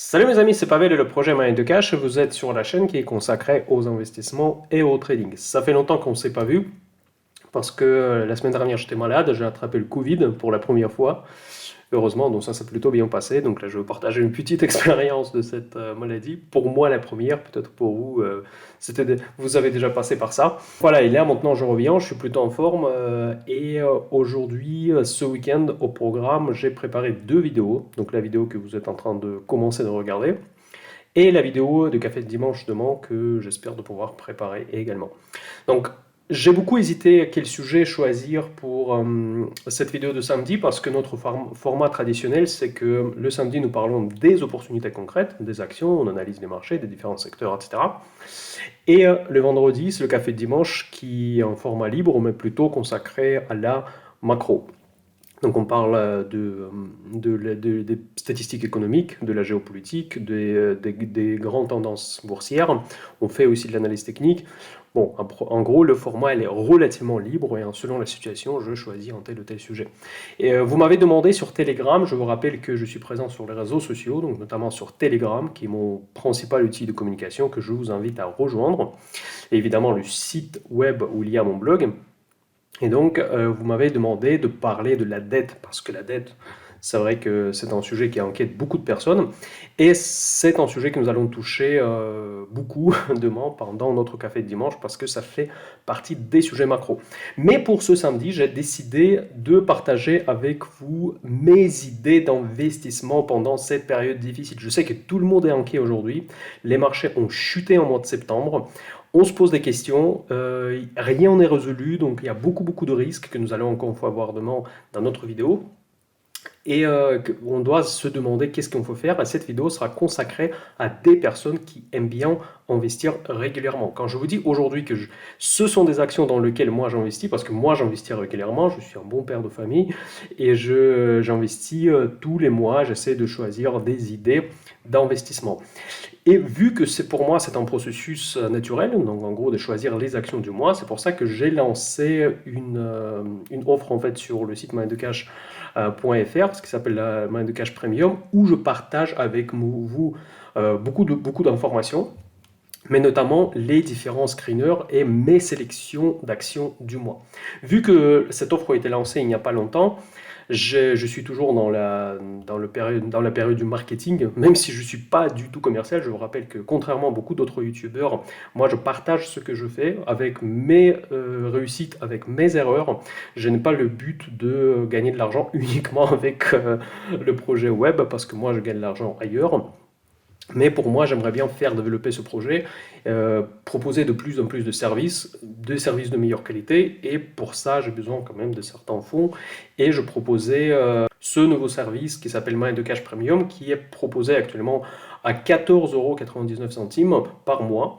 Salut mes amis, c'est Pavel et le projet Mind de Cash. Vous êtes sur la chaîne qui est consacrée aux investissements et au trading. Ça fait longtemps qu'on ne s'est pas vu parce que la semaine dernière j'étais malade, j'ai attrapé le Covid pour la première fois. Heureusement, donc ça s'est plutôt bien passé. Donc là, je vais vous partager une petite expérience de cette maladie. Pour moi, la première, peut-être pour vous, vous avez déjà passé par ça. Voilà, et là maintenant je reviens, je suis plutôt en forme. Aujourd'hui, ce week-end, au programme, j'ai préparé deux vidéos. Donc la vidéo que vous êtes en train de commencer de regarder et la vidéo de Café de Dimanche demain que j'espère de pouvoir préparer également. Donc, j'ai beaucoup hésité à quel sujet choisir pour cette vidéo de samedi parce que notre format traditionnel, c'est que le samedi, nous parlons des opportunités concrètes, des actions, on analyse les marchés, des différents secteurs, etc. Et le vendredi, c'est le Café de Dimanche qui est en format libre, mais plutôt consacré à la macro. Donc on parle des statistiques économiques, de la géopolitique, des grandes tendances boursières. On fait aussi de l'analyse technique. Bon, en gros, le format elle est relativement libre et selon la situation, je choisis un tel ou tel sujet. Et vous m'avez demandé sur Telegram, je vous rappelle que je suis présent sur les réseaux sociaux, donc notamment sur Telegram, qui est mon principal outil de communication que je vous invite à rejoindre. Et évidemment, le site web où il y a mon blog. Et donc, vous m'avez demandé de parler de la dette, parce que la dette, c'est vrai que c'est un sujet qui inquiète beaucoup de personnes, et c'est un sujet que nous allons toucher beaucoup demain pendant notre café de dimanche, parce que ça fait partie des sujets macro. Mais pour ce samedi, j'ai décidé de partager avec vous mes idées d'investissement pendant cette période difficile. Je sais que tout le monde est inquiet aujourd'hui, les marchés ont chuté en mois de septembre, on se pose des questions, rien n'est résolu, donc il y a beaucoup de risques que nous allons encore une fois voir demain dans notre vidéo. Et on doit se demander qu'est-ce qu'on faut faire. Et cette vidéo sera consacrée à des personnes qui aiment bien investir régulièrement. Quand je vous dis aujourd'hui que ce sont des actions dans lesquelles moi j'investis, parce que moi j'investis régulièrement, je suis un bon père de famille, et j'investis tous les mois, j'essaie de choisir des idées d'investissement. Et vu que c'est pour moi c'est un processus naturel, donc en gros de choisir les actions du mois, c'est pour ça que j'ai lancé une offre en fait sur le site mindthecash.fr, ce qui s'appelle la Mind de Cash Premium, où je partage avec vous beaucoup d'informations, mais notamment les différents screeners et mes sélections d'actions du mois. Vu que cette offre a été lancée il n'y a pas longtemps, je suis toujours dans la période du marketing, même si je ne suis pas du tout commercial. Je vous rappelle que contrairement à beaucoup d'autres youtubeurs, moi je partage ce que je fais avec mes réussites, avec mes erreurs. Je n'ai pas le but de gagner de l'argent uniquement avec le projet web, parce que moi je gagne de l'argent ailleurs. Mais pour moi, j'aimerais bien faire développer ce projet, proposer de plus en plus de services, des services de meilleure qualité. Et pour ça, j'ai besoin quand même de certains fonds. Et je proposais ce nouveau service qui s'appelle Mind de Cash Premium, qui est proposé actuellement à 14,99 € par mois,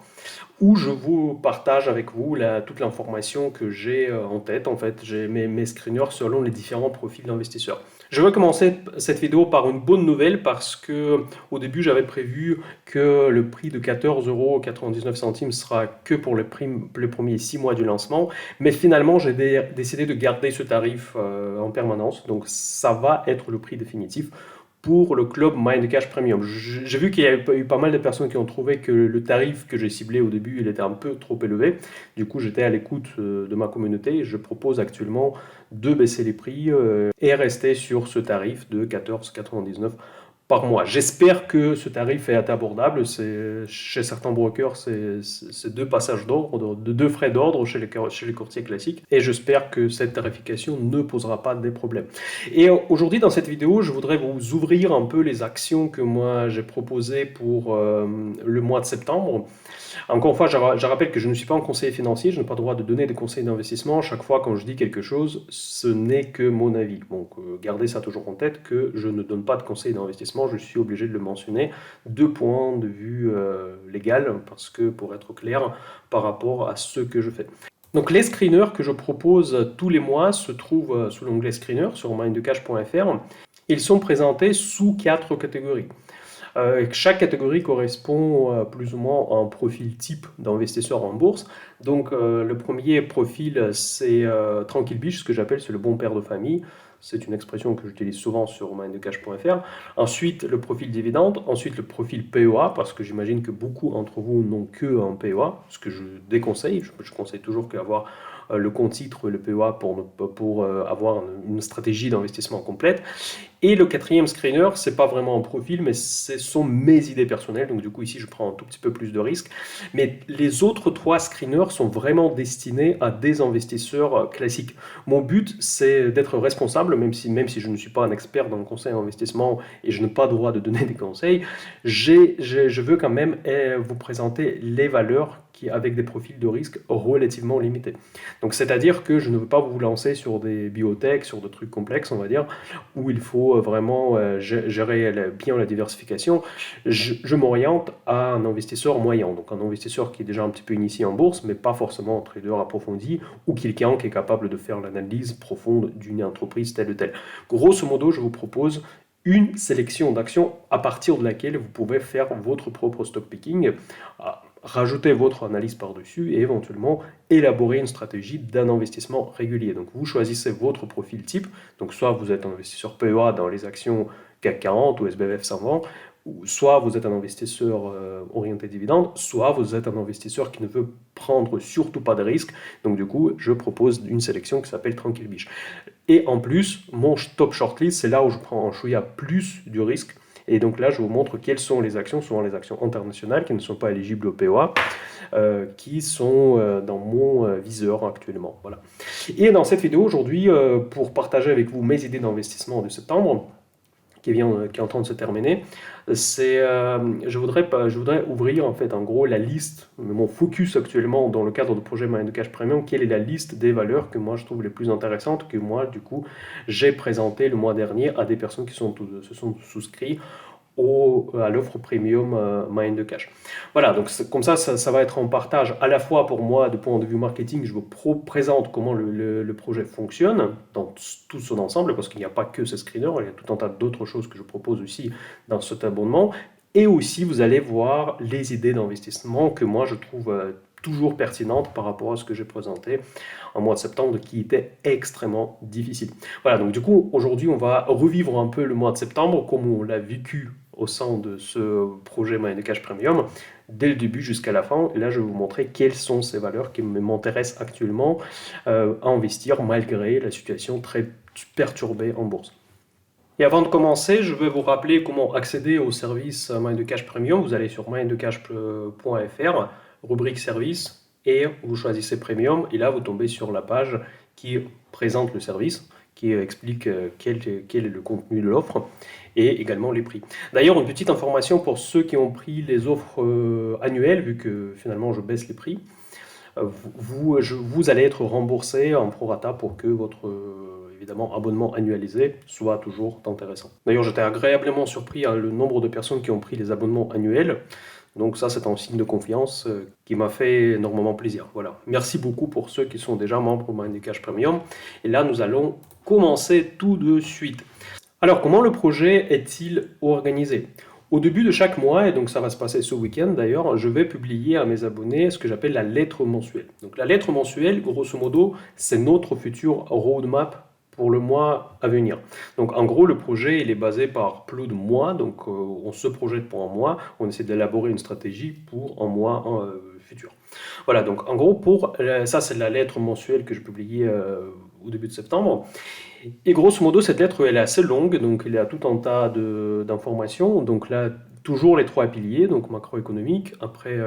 où je vous partage avec vous toute l'information que j'ai en tête. En fait, j'ai mes screeners selon les différents profils d'investisseurs. Je vais commencer cette vidéo par une bonne nouvelle parce que au début j'avais prévu que le prix de 14,99 € sera que pour les premiers 6 mois du lancement, mais finalement j'ai décidé de garder ce tarif en permanence, donc ça va être le prix définitif pour le club Mind Cash Premium. J'ai vu qu'il y a eu pas mal de personnes qui ont trouvé que le tarif que j'ai ciblé au début, il était un peu trop élevé. Du coup, j'étais à l'écoute de ma communauté et je propose actuellement de baisser les prix et rester sur ce tarif de 14,99 € par mois. J'espère que ce tarif est abordable. Chez certains brokers, c'est deux passages d'ordre, deux frais d'ordre chez les courtiers classiques. Et j'espère que cette tarification ne posera pas des problèmes. Et aujourd'hui, dans cette vidéo, je voudrais vous ouvrir un peu les actions que moi j'ai proposées pour le mois de septembre. Encore une fois, je rappelle que je ne suis pas un conseiller financier, je n'ai pas le droit de donner des conseils d'investissement. Chaque fois quand je dis quelque chose, ce n'est que mon avis. Donc gardez ça toujours en tête que je ne donne pas de conseils d'investissement, je suis obligé de le mentionner de point de vue légal, parce que pour être clair par rapport à ce que je fais. Donc les screeners que je propose tous les mois se trouvent sous l'onglet screener sur mindthecash.fr. Ils sont présentés sous 4 catégories. Chaque catégorie correspond plus ou moins à un profil type d'investisseur en bourse. Donc le premier profil, c'est Tranquille Biche, ce que j'appelle, c'est le bon père de famille. c'est une expression que j'utilise souvent sur mindthecash.fr. Ensuite, le profil dividende. Ensuite, le profil PEA, parce que j'imagine que beaucoup d'entre vous n'ont que un PEA, ce que je déconseille. Je conseille toujours qu'avoir le compte titre, le PEA, pour avoir une stratégie d'investissement complète. Et le quatrième screener, c'est pas vraiment un profil, mais ce sont mes idées personnelles. Donc du coup, ici, je prends un tout petit peu plus de risques. Mais les autres 3 screeners sont vraiment destinés à des investisseurs classiques. Mon but, c'est d'être responsable, même si je ne suis pas un expert dans le conseil en investissement et je n'ai pas le droit de donner des conseils. Je veux quand même vous présenter les valeurs avec des profils de risque relativement limités. Donc c'est-à-dire que je ne veux pas vous lancer sur des biotech, sur des trucs complexes, on va dire, où il faut vraiment gérer bien la diversification. Je m'oriente à un investisseur moyen, donc un investisseur qui est déjà un petit peu initié en bourse, mais pas forcément un trader approfondi, ou quelqu'un qui est capable de faire l'analyse profonde d'une entreprise telle ou telle. Grosso modo, je vous propose une sélection d'actions à partir de laquelle vous pouvez faire votre propre stock picking, rajouter votre analyse par-dessus et éventuellement élaborer une stratégie d'un investissement régulier. Donc vous choisissez votre profil type, donc soit vous êtes un investisseur PEA dans les actions CAC 40 ou SBF 120, soit vous êtes un investisseur orienté dividende, soit vous êtes un investisseur qui ne veut prendre surtout pas de risques. Donc du coup, je propose une sélection qui s'appelle Tranquille Biche. Et en plus, mon top shortlist, c'est là où je prends un chouïa plus du risque. Et donc là, je vous montre quelles sont les actions, souvent les actions internationales qui ne sont pas éligibles au PEA, qui sont dans mon viseur actuellement. Voilà. Et dans cette vidéo aujourd'hui, pour partager avec vous mes idées d'investissement de septembre, qui est en train de se terminer, je voudrais ouvrir en fait en gros la liste, mon focus actuellement dans le cadre du projet Mind Cash Premium, quelle est la liste des valeurs que moi je trouve les plus intéressantes, que moi du coup j'ai présenté le mois dernier à des personnes qui se sont souscrits à l'offre premium Mind Cash. Voilà, donc comme ça va être en partage à la fois pour moi de point de vue marketing, je vous présente comment le projet fonctionne dans tout son ensemble, parce qu'il n'y a pas que ce screener, il y a tout un tas d'autres choses que je propose aussi dans cet abonnement, et aussi vous allez voir les idées d'investissement que moi je trouve toujours pertinentes par rapport à ce que j'ai présenté en mois de septembre qui était extrêmement difficile. Voilà, donc du coup aujourd'hui on va revivre un peu le mois de septembre comme on l'a vécu au sein de ce projet Mind Cash Premium, dès le début jusqu'à la fin. Et là, je vais vous montrer quelles sont ces valeurs qui m'intéressent actuellement à investir malgré la situation très perturbée en bourse. Et avant de commencer, je vais vous rappeler comment accéder au service Mind Cash Premium. Vous allez sur mindcash.fr, rubrique service, et vous choisissez Premium. Et là, vous tombez sur la page qui présente le service, qui explique quel est le contenu de l'offre et également les prix. D'ailleurs, une petite information pour ceux qui ont pris les offres annuelles, vu que finalement je baisse les prix, vous allez être remboursé en prorata pour que votre évidemment abonnement annualisé soit toujours intéressant. D'ailleurs, j'étais agréablement surpris à le nombre de personnes qui ont pris les abonnements annuels. Donc ça, c'est un signe de confiance qui m'a fait énormément plaisir. Voilà. Merci beaucoup pour ceux qui sont déjà membres de Mind Cash Premium. Et là, nous allons commencer tout de suite. Alors, comment le projet est-il organisé? Au début de chaque mois, et donc ça va se passer ce week-end d'ailleurs, je vais publier à mes abonnés ce que j'appelle la lettre mensuelle. Donc la lettre mensuelle, grosso modo, c'est notre futur roadmap pour le mois à venir. Donc en gros, le projet il est basé par plus de mois, donc on se projette pour un mois, on essaie d'élaborer une stratégie pour un mois futur. Voilà, donc en gros, ça c'est la lettre mensuelle que je publiais au début de septembre. Et grosso modo, cette lettre, elle est assez longue, donc il y a tout un tas d'informations. Donc là, toujours les 3 piliers, donc macroéconomique, après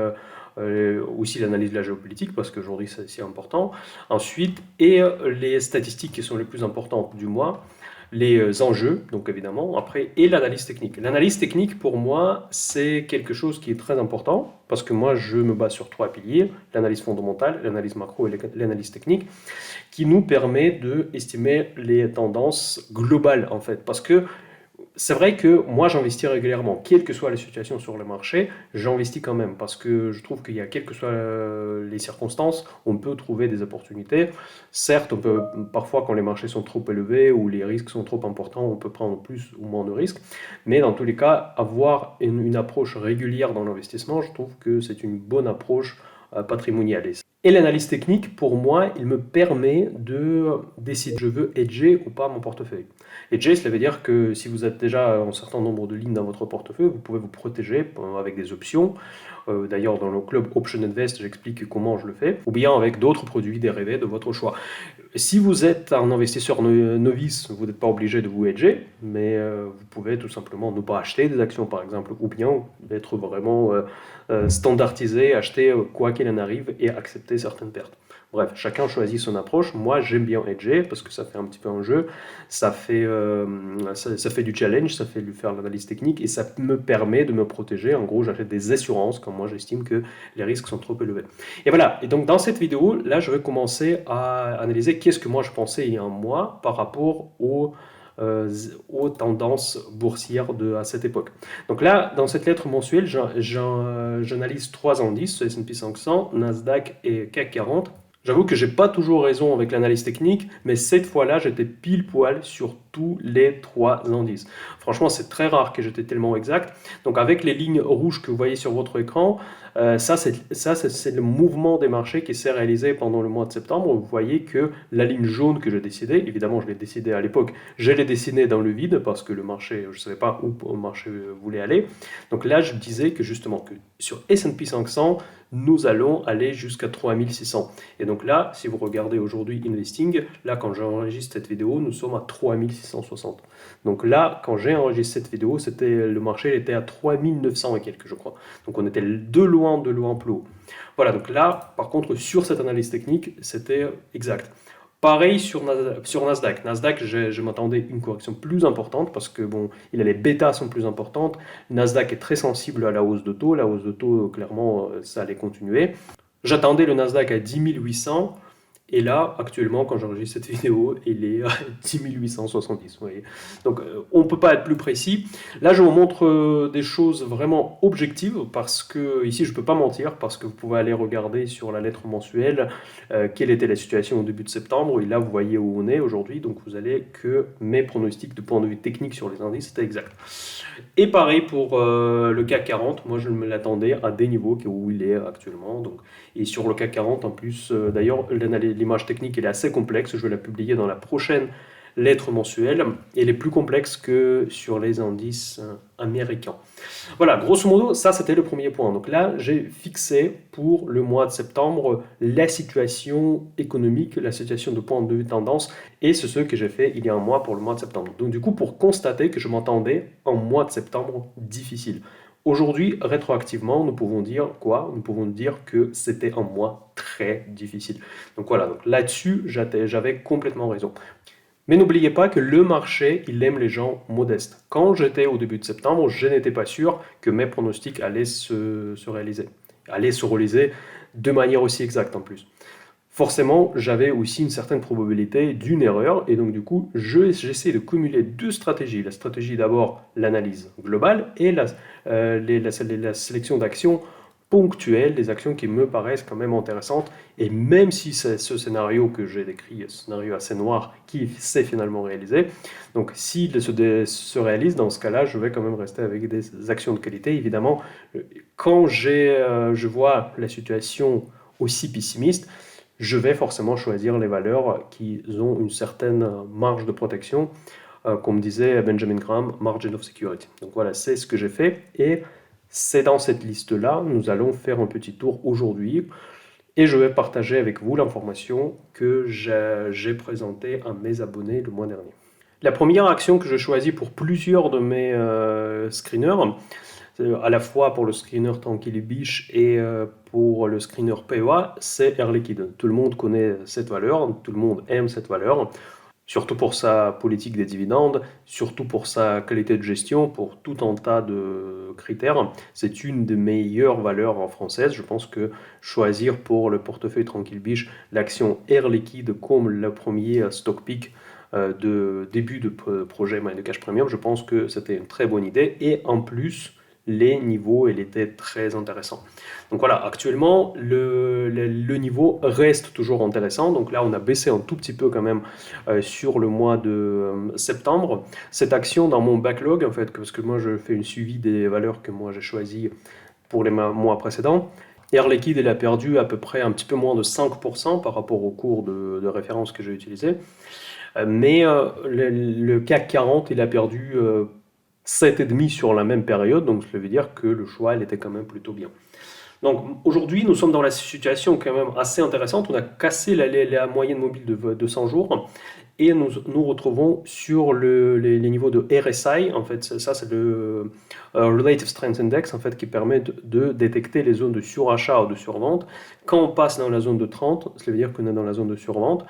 aussi l'analyse de la géopolitique, parce qu'aujourd'hui c'est si important. Ensuite, les statistiques qui sont les plus importantes du mois, les enjeux, donc évidemment, après, et l'analyse technique. L'analyse technique, pour moi, c'est quelque chose qui est très important, parce que moi, je me base sur 3 piliers, l'analyse fondamentale, l'analyse macro et l'analyse technique, qui nous permet d'estimer les tendances globales, en fait, parce que c'est vrai que moi j'investis régulièrement, quelle que soit la situation sur le marché, j'investis quand même parce que je trouve qu'il y a, quelles que soient les circonstances, on peut trouver des opportunités. Certes, on peut parfois quand les marchés sont trop élevés ou les risques sont trop importants, on peut prendre plus ou moins de risques. Mais dans tous les cas, avoir une approche régulière dans l'investissement, je trouve que c'est une bonne approche patrimoniale. Et l'analyse technique, pour moi, il me permet de décider si je veux hedger ou pas mon portefeuille. Hedger, cela veut dire que si vous êtes déjà un certain nombre de lignes dans votre portefeuille, vous pouvez vous protéger avec des options. D'ailleurs, dans le club Option Invest, j'explique comment je le fais, ou bien avec d'autres produits dérivés de votre choix. Si vous êtes un investisseur novice, vous n'êtes pas obligé de vous hedger, mais vous pouvez tout simplement ne pas acheter des actions, par exemple, ou bien être vraiment standardisé, acheter quoi qu'il en arrive et accepter certaines pertes. Bref, chacun choisit son approche. Moi, j'aime bien hedger parce que ça fait un petit peu un jeu, ça fait du challenge, ça fait lui faire l'analyse technique et ça me permet de me protéger. En gros, j'achète des assurances quand moi j'estime que les risques sont trop élevés. Et voilà, et donc dans cette vidéo, là, je vais commencer à analyser qu'est-ce que moi je pensais il y a un mois par rapport aux tendances boursières à cette époque. Donc là, dans cette lettre mensuelle, j'analyse trois indices, S&P 500, Nasdaq et CAC 40. J'avoue que j'ai pas toujours raison avec l'analyse technique, mais cette fois-là, j'étais pile poil sur tous les trois indices. Franchement, c'est très rare que j'étais tellement exact. Donc avec les lignes rouges que vous voyez sur votre écran, c'est le mouvement des marchés qui s'est réalisé pendant le mois de septembre. Vous voyez que la ligne jaune que j'ai décidée, évidemment je l'ai décidée à l'époque, je l'ai dessinée dans le vide parce que le marché, je ne savais pas où le marché voulait aller. Donc là, je disais que justement que sur S&P 500, nous allons aller jusqu'à 3600. Et donc là, si vous regardez aujourd'hui Investing, là quand j'enregistre cette vidéo, nous sommes à 3660. Donc là, quand j'ai enregistré cette vidéo, le marché était à 3900 et quelques, je crois. Donc on était de loin plus haut. Voilà, donc là, par contre, sur cette analyse technique, c'était exact. Pareil sur Nasdaq. Nasdaq, je m'attendais à une correction plus importante parce que bon, les bêtas sont plus importantes. Nasdaq est très sensible à la hausse de taux. La hausse de taux, clairement, ça allait continuer. J'attendais le Nasdaq à 10 800. Et là, actuellement, quand j'enregistre cette vidéo, il est à 10 870. Vous voyez. Donc, on ne peut pas être plus précis. Là, je vous montre des choses vraiment objectives parce que, ici, je ne peux pas mentir parce que vous pouvez aller regarder sur la lettre mensuelle quelle était la situation au début de septembre. Et là, vous voyez où on est aujourd'hui. Donc, vous allez que mes pronostics de point de vue technique sur les indices étaient exacts. Et pareil pour le CAC 40. Moi, je me l'attendais à des niveaux où il est actuellement. Donc, et sur le CAC 40, en plus, d'ailleurs, l'image technique elle est assez complexe. Je vais la publier dans la prochaine lettre mensuelle. Elle est plus complexe que sur les indices américains. Voilà, grosso modo, ça c'était le premier point. Donc là, j'ai fixé pour le mois de septembre la situation économique, la situation de point de vue tendance, et c'est ce que j'ai fait il y a un mois pour le mois de septembre. Donc du coup, pour constater que je m'attendais en mois de septembre difficile. Aujourd'hui, rétroactivement, nous pouvons dire quoi? Nous pouvons dire que c'était un mois très difficile. Donc voilà, donc là-dessus, j'avais complètement raison. Mais n'oubliez pas que le marché, il aime les gens modestes. Quand j'étais au début de septembre, je n'étais pas sûr que mes pronostics allaient se réaliser. Allaient se réaliser de manière aussi exacte en plus. Forcément, j'avais aussi une certaine probabilité d'une erreur, et donc du coup, j'essaie de cumuler deux stratégies. La stratégie d'abord, l'analyse globale, et la sélection d'actions ponctuelles, des actions qui me paraissent quand même intéressantes, et même si c'est ce scénario que j'ai décrit, ce scénario assez noir, qui s'est finalement réalisé, donc s'il se réalise, dans ce cas-là, je vais quand même rester avec des actions de qualité. Évidemment, quand je vois la situation aussi pessimiste, je vais forcément choisir les valeurs qui ont une certaine marge de protection, comme disait Benjamin Graham, margin of security. Donc voilà, c'est ce que j'ai fait et c'est dans cette liste-là, nous allons faire un petit tour aujourd'hui et je vais partager avec vous l'information que j'ai présentée à mes abonnés le mois dernier. La première action que je choisis pour plusieurs de mes screeners, à la fois pour le screener Tranquille Biche et pour le screener PEA, c'est Air Liquide. Tout le monde connaît cette valeur, tout le monde aime cette valeur, surtout pour sa politique des dividendes, surtout pour sa qualité de gestion, pour tout un tas de critères. C'est une des meilleures valeurs en française. Je pense que choisir pour le portefeuille Tranquille Biche l'action Air Liquide comme le premier stock pick de début de projet Mind Cash Premium, je pense que c'était une très bonne idée. Et en plus, les niveaux, il était très intéressant. Donc voilà, actuellement, le niveau reste toujours intéressant. Donc là, on a baissé un tout petit peu quand même sur le mois de septembre. Cette action dans mon backlog, en fait, parce que moi, je fais une suivi des valeurs que moi j'ai choisies pour les mois précédents. Air Liquide, il a perdu à peu près un petit peu moins de 5% par rapport au cours de référence que j'ai utilisé. Mais le CAC 40, il a perdu 7,5 sur la même période, donc ça veut dire que le choix, il était quand même plutôt bien. Donc aujourd'hui, nous sommes dans la situation quand même assez intéressante. On a cassé la moyenne mobile de 100 jours et nous nous retrouvons sur les niveaux de RSI. En fait, ça c'est le Relative Strength Index en fait, qui permet de détecter les zones de surachat ou de survente. Quand on passe dans la zone de 30, ça veut dire qu'on est dans la zone de survente.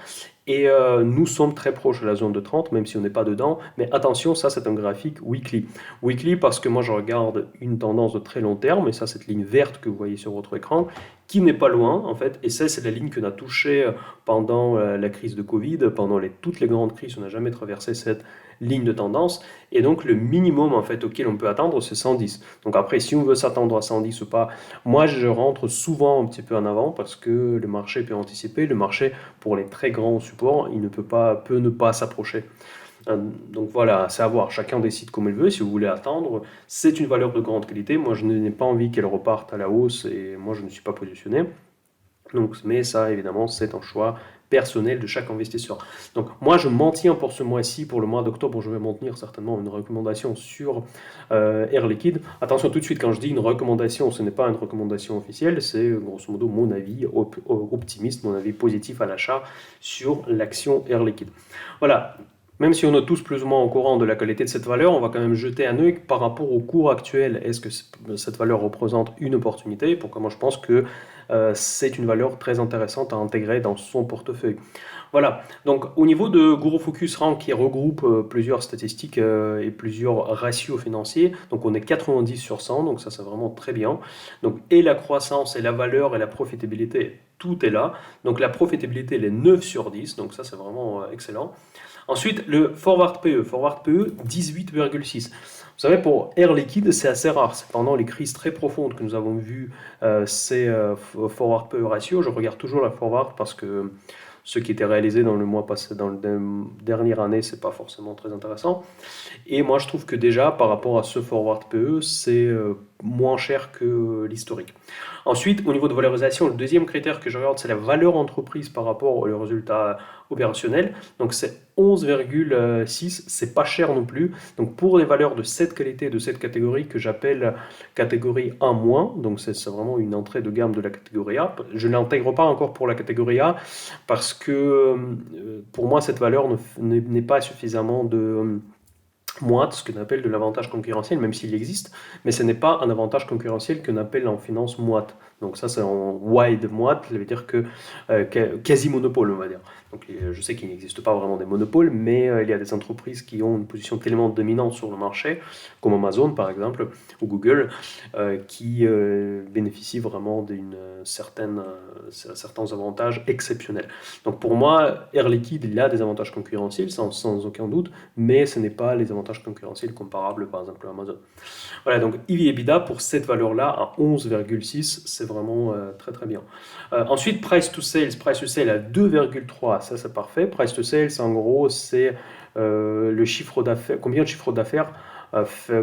Et nous sommes très proches de la zone de 30, même si on n'est pas dedans. Mais attention, ça c'est un graphique weekly. Weekly parce que moi je regarde une tendance de très long terme, et ça cette ligne verte que vous voyez sur votre écran, qui n'est pas loin en fait. Et ça c'est la ligne qu'on a touchée pendant la crise de Covid, pendant toutes les grandes crises, on n'a jamais traversé cette ligne de tendance. Et donc le minimum en fait auquel on peut attendre c'est 110. Donc après si on veut s'attendre à 110 ou pas, moi je rentre souvent un petit peu en avant parce que le marché peut anticiper. Le marché pour les très grands supports, il ne peut ne pas s'approcher. Donc voilà, c'est à voir, chacun décide comme il veut. Si vous voulez attendre, c'est une valeur de grande qualité. Moi je n'ai pas envie qu'elle reparte à la hausse et moi je ne suis pas positionné. Donc, mais ça, évidemment, c'est un choix personnel de chaque investisseur. Donc, moi, je m'en tiens pour ce mois-ci. Pour le mois d'octobre, je vais m'en tenir certainement une recommandation sur Air Liquide. Attention tout de suite, quand je dis une recommandation, ce n'est pas une recommandation officielle, c'est grosso modo mon avis optimiste, mon avis positif à l'achat sur l'action Air Liquide. Voilà. Même si on est tous plus ou moins au courant de la qualité de cette valeur, on va quand même jeter un œil par rapport au cours actuel. Est-ce que cette valeur représente une opportunité? Pourquoi moi je pense que c'est une valeur très intéressante à intégrer dans son portefeuille. Voilà, donc au niveau de Guru Focus Rank qui regroupe plusieurs statistiques et plusieurs ratios financiers, donc on est 90 sur 100, donc ça c'est vraiment très bien. Donc et la croissance et la valeur et la profitabilité, tout est là. Donc la profitabilité elle est 9 sur 10, donc ça c'est vraiment excellent. Ensuite, le Forward PE 18,6. Vous savez, pour Air Liquide, c'est assez rare. C'est pendant les crises très profondes que nous avons vu ces Forward PE ratio. Je regarde toujours la Forward parce que ce qui était réalisé dans le mois passé, dans la dernière année, c'est pas forcément très intéressant. Et moi, je trouve que déjà, par rapport à ce Forward PE, c'est moins cher que l'historique. Ensuite, au niveau de valorisation, le deuxième critère que je regarde, c'est la valeur entreprise par rapport au résultat opérationnel. Donc c'est 11,6, c'est pas cher non plus. Donc pour les valeurs de cette qualité, de cette catégorie que j'appelle catégorie A-, donc c'est vraiment une entrée de gamme de la catégorie A. Je ne l'intègre pas encore pour la catégorie A parce que pour moi cette valeur n'est pas suffisamment de moite, ce qu'on appelle de l'avantage concurrentiel, même s'il existe, mais ce n'est pas un avantage concurrentiel qu'on appelle en finance moite. Donc ça, c'est en wide moite, ça veut dire que quasi-monopole, on va dire. Donc je sais qu'il n'existe pas vraiment des monopoles, mais il y a des entreprises qui ont une position tellement dominante sur le marché, comme Amazon par exemple, ou Google, qui bénéficient vraiment d'une certains avantages exceptionnels. Donc pour moi, Air Liquide, il a des avantages concurrentiels, sans aucun doute, mais ce n'est pas les avantages concurrentiels comparables par exemple à Amazon. Voilà, donc EV/EBITDA pour cette valeur-là à 11,6, c'est vraiment très très bien. Ensuite, price to sales à 2,3, ça c'est parfait. Price to sales, en gros, c'est le chiffre d'affaires,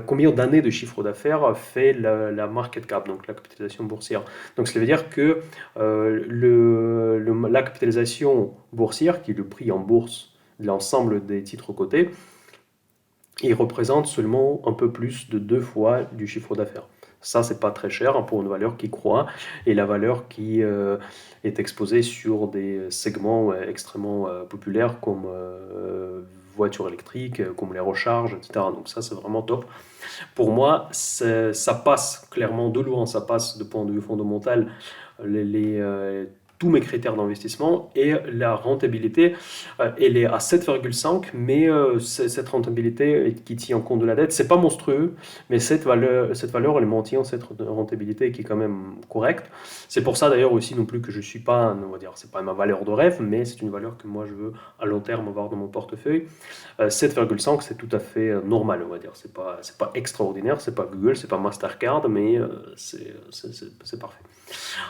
combien d'années de chiffre d'affaires fait la market cap, donc la capitalisation boursière. Donc ça veut dire que la capitalisation boursière, qui est le prix en bourse de l'ensemble des titres cotés, il représente seulement un peu plus de 2 fois du chiffre d'affaires. Ça, c'est pas très cher pour une valeur qui croît et la valeur qui est exposée sur des segments extrêmement populaires comme voitures électriques, comme les recharges, etc. Donc ça, c'est vraiment top. Pour moi, ça passe clairement de loin, ça passe de point de vue fondamental tous mes critères d'investissement et la rentabilité, elle est à 7,5, mais cette rentabilité qui tient compte de la dette, c'est pas monstrueux, mais cette valeur elle maintient cette rentabilité qui est quand même correcte. C'est pour ça d'ailleurs aussi non plus que je suis pas, on va dire, c'est pas ma valeur de rêve, mais c'est une valeur que moi je veux à long terme avoir dans mon portefeuille. 7,5 c'est tout à fait normal, on va dire, c'est pas extraordinaire, c'est pas Google, c'est pas Mastercard, mais c'est parfait.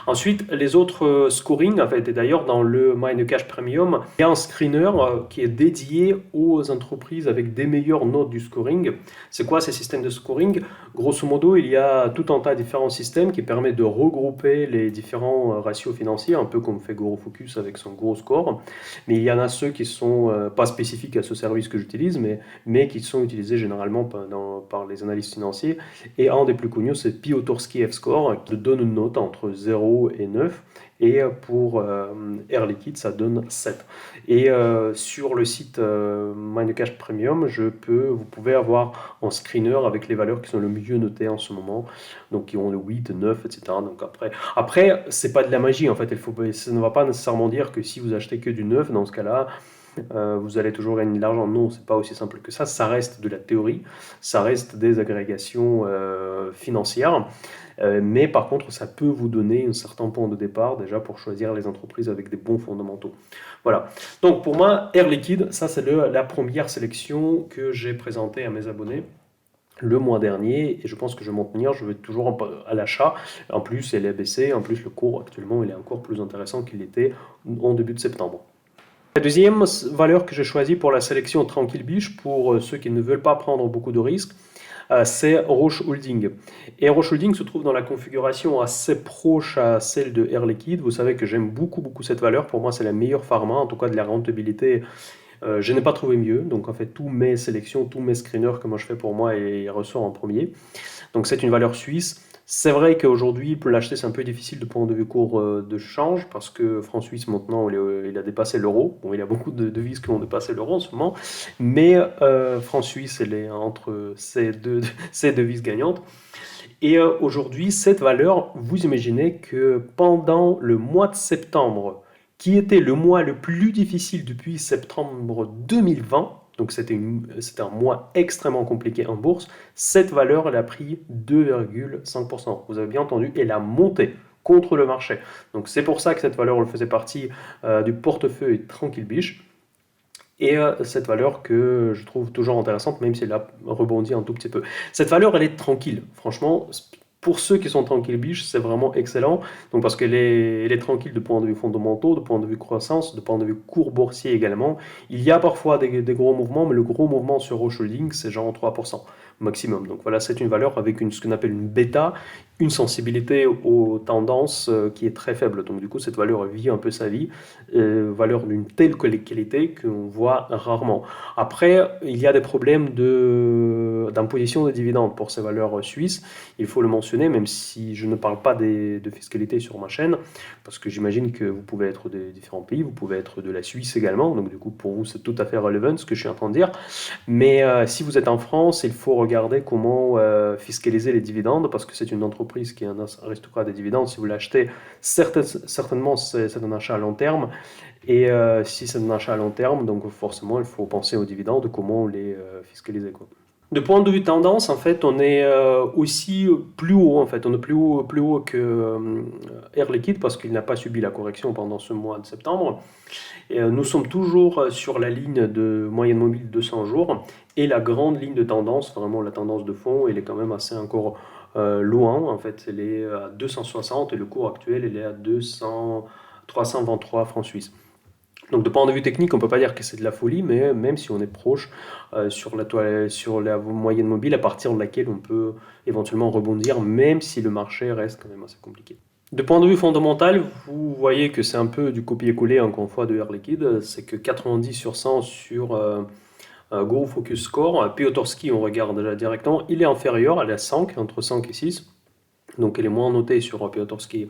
Ensuite, les autres scores scoring, en fait. Et d'ailleurs, dans le Mind Cash Premium, il y a un screener qui est dédié aux entreprises avec des meilleures notes du scoring. C'est quoi ces systèmes de scoring? Grosso modo, il y a tout un tas de différents systèmes qui permettent de regrouper les différents ratios financiers, un peu comme fait GoroFocus avec son gros score. Mais il y en a ceux qui sont pas spécifiques à ce service que j'utilise, mais qui sont utilisés généralement par les analystes financiers. Et un des plus connus, c'est Piotrowski F-Score, qui donne une note entre 0 et 9. Et pour Air Liquide, ça donne 7. Et sur le site Mindcash Premium, vous pouvez avoir un screener avec les valeurs qui sont le mieux notées en ce moment, donc qui ont le 8, 9, etc. Donc après c'est pas de la magie en fait. Ça ne va pas nécessairement dire que si vous achetez que du 9, dans ce cas-là, vous allez toujours gagner de l'argent. Non, c'est pas aussi simple que ça. Ça reste de la théorie, ça reste des agrégations financières. Mais par contre, ça peut vous donner un certain point de départ déjà pour choisir les entreprises avec des bons fondamentaux. Voilà. Donc pour moi, Air Liquide, ça c'est la première sélection que j'ai présentée à mes abonnés le mois dernier, et je pense que je vais m'en tenir, je vais toujours à l'achat. En plus, elle est baissée, en plus le cours actuellement il est encore plus intéressant qu'il était en début de septembre. La deuxième valeur que j'ai choisie pour la sélection Tranquille Biche, pour ceux qui ne veulent pas prendre beaucoup de risques, c'est Roche Holding. Et Roche Holding se trouve dans la configuration assez proche à celle de Air Liquide. Vous savez que j'aime beaucoup cette valeur. Pour moi, c'est la meilleure pharma, en tout cas de la rentabilité. Je n'ai pas trouvé mieux. Donc en fait, tous mes sélections, tous mes screeners que moi je fais pour moi, il ressort en premier. Donc c'est une valeur suisse. C'est vrai qu'aujourd'hui, pour l'acheter, c'est un peu difficile de point de vue cours de change, parce que franc suisse, maintenant, il a dépassé l'euro. Bon, il y a beaucoup de devises qui ont dépassé l'euro en ce moment, mais franc suisse, elle est entre ces devises gagnantes. Et aujourd'hui, cette valeur, vous imaginez que pendant le mois de septembre, qui était le mois le plus difficile depuis septembre 2020, donc c'était un mois extrêmement compliqué en bourse, cette valeur, elle a pris 2,5%. Vous avez bien entendu, elle a monté contre le marché. Donc c'est pour ça que cette valeur, elle faisait partie du portefeuille Tranquille Biche. Et cette valeur que je trouve toujours intéressante, même si elle a rebondi un tout petit peu. Cette valeur, elle est tranquille. Franchement, pour ceux qui sont tranquilles biches, c'est vraiment excellent. Donc parce qu'elle est tranquille de point de vue fondamentaux, de point de vue croissance, de point de vue cours boursier également. Il y a parfois des gros mouvements, mais le gros mouvement sur Roche Holding, c'est genre 3% maximum. Donc voilà, c'est une valeur avec ce qu'on appelle une bêta, une sensibilité aux tendances qui est très faible. Donc du coup, cette valeur vit un peu sa vie, valeur d'une telle qualité qu'on voit rarement. Après, il y a des problèmes d'imposition de dividendes pour ces valeurs suisses. Il faut le mentionner, même si je ne parle pas de fiscalité sur ma chaîne, parce que j'imagine que vous pouvez être des différents pays, vous pouvez être de la Suisse également, donc du coup pour vous c'est tout à fait relevant ce que je suis en train de dire. Mais si vous êtes en France, il faut regarder comment fiscaliser les dividendes, parce que c'est une entreprise qui est un aristocrate des dividendes. Si vous l'achetez, certainement c'est un achat à long terme. Et si c'est un achat à long terme, donc forcément il faut penser aux dividendes, comment les fiscaliser, quoi. De point de vue tendance, en fait, on est aussi plus haut, en fait. On est plus haut que Air Liquide parce qu'il n'a pas subi la correction pendant ce mois de septembre. Et, nous sommes toujours sur la ligne de moyenne mobile 200 jours et la grande ligne de tendance, vraiment la tendance de fond, elle est quand même assez encore loin. En fait, elle est à 260 et le cours actuel, il est à 323 francs suisses. Donc de point de vue technique, on ne peut pas dire que c'est de la folie, mais même si on est proche sur la moyenne mobile à partir de laquelle on peut éventuellement rebondir, même si le marché reste quand même assez compliqué. De point de vue fondamental, vous voyez que c'est un peu du copier-coller encore une fois de Air Liquide, c'est que 90 sur 100 sur GoroFocus Score, Piotrowski on regarde déjà directement, il est inférieur, elle est à 5, entre 5 et 6, donc elle est moins notée sur Piotrowski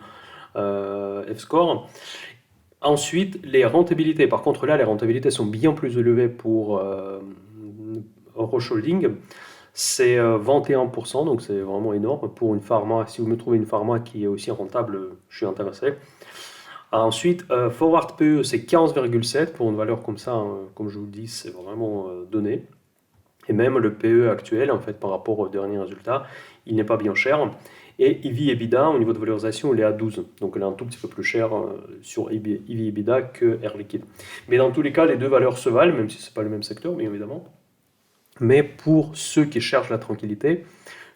F-Score. Ensuite, les rentabilités. Par contre, là, les rentabilités sont bien plus élevées pour Roche Holding. C'est 21%, donc c'est vraiment énorme pour une pharma. Si vous me trouvez une pharma qui est aussi rentable, je suis intéressé. Ensuite, Forward PE, c'est 15,7 pour une valeur comme ça, comme je vous le dis, c'est vraiment donné. Et même le PE actuel, en fait, par rapport aux derniers résultats, il n'est pas bien cher. Et EV/EBITDA, au niveau de valorisation, il est à 12. Donc elle est un tout petit peu plus cher sur EV/EBITDA que Air Liquide. Mais dans tous les cas, les deux valeurs se valent, même si ce n'est pas le même secteur, bien évidemment. Mais pour ceux qui cherchent la tranquillité,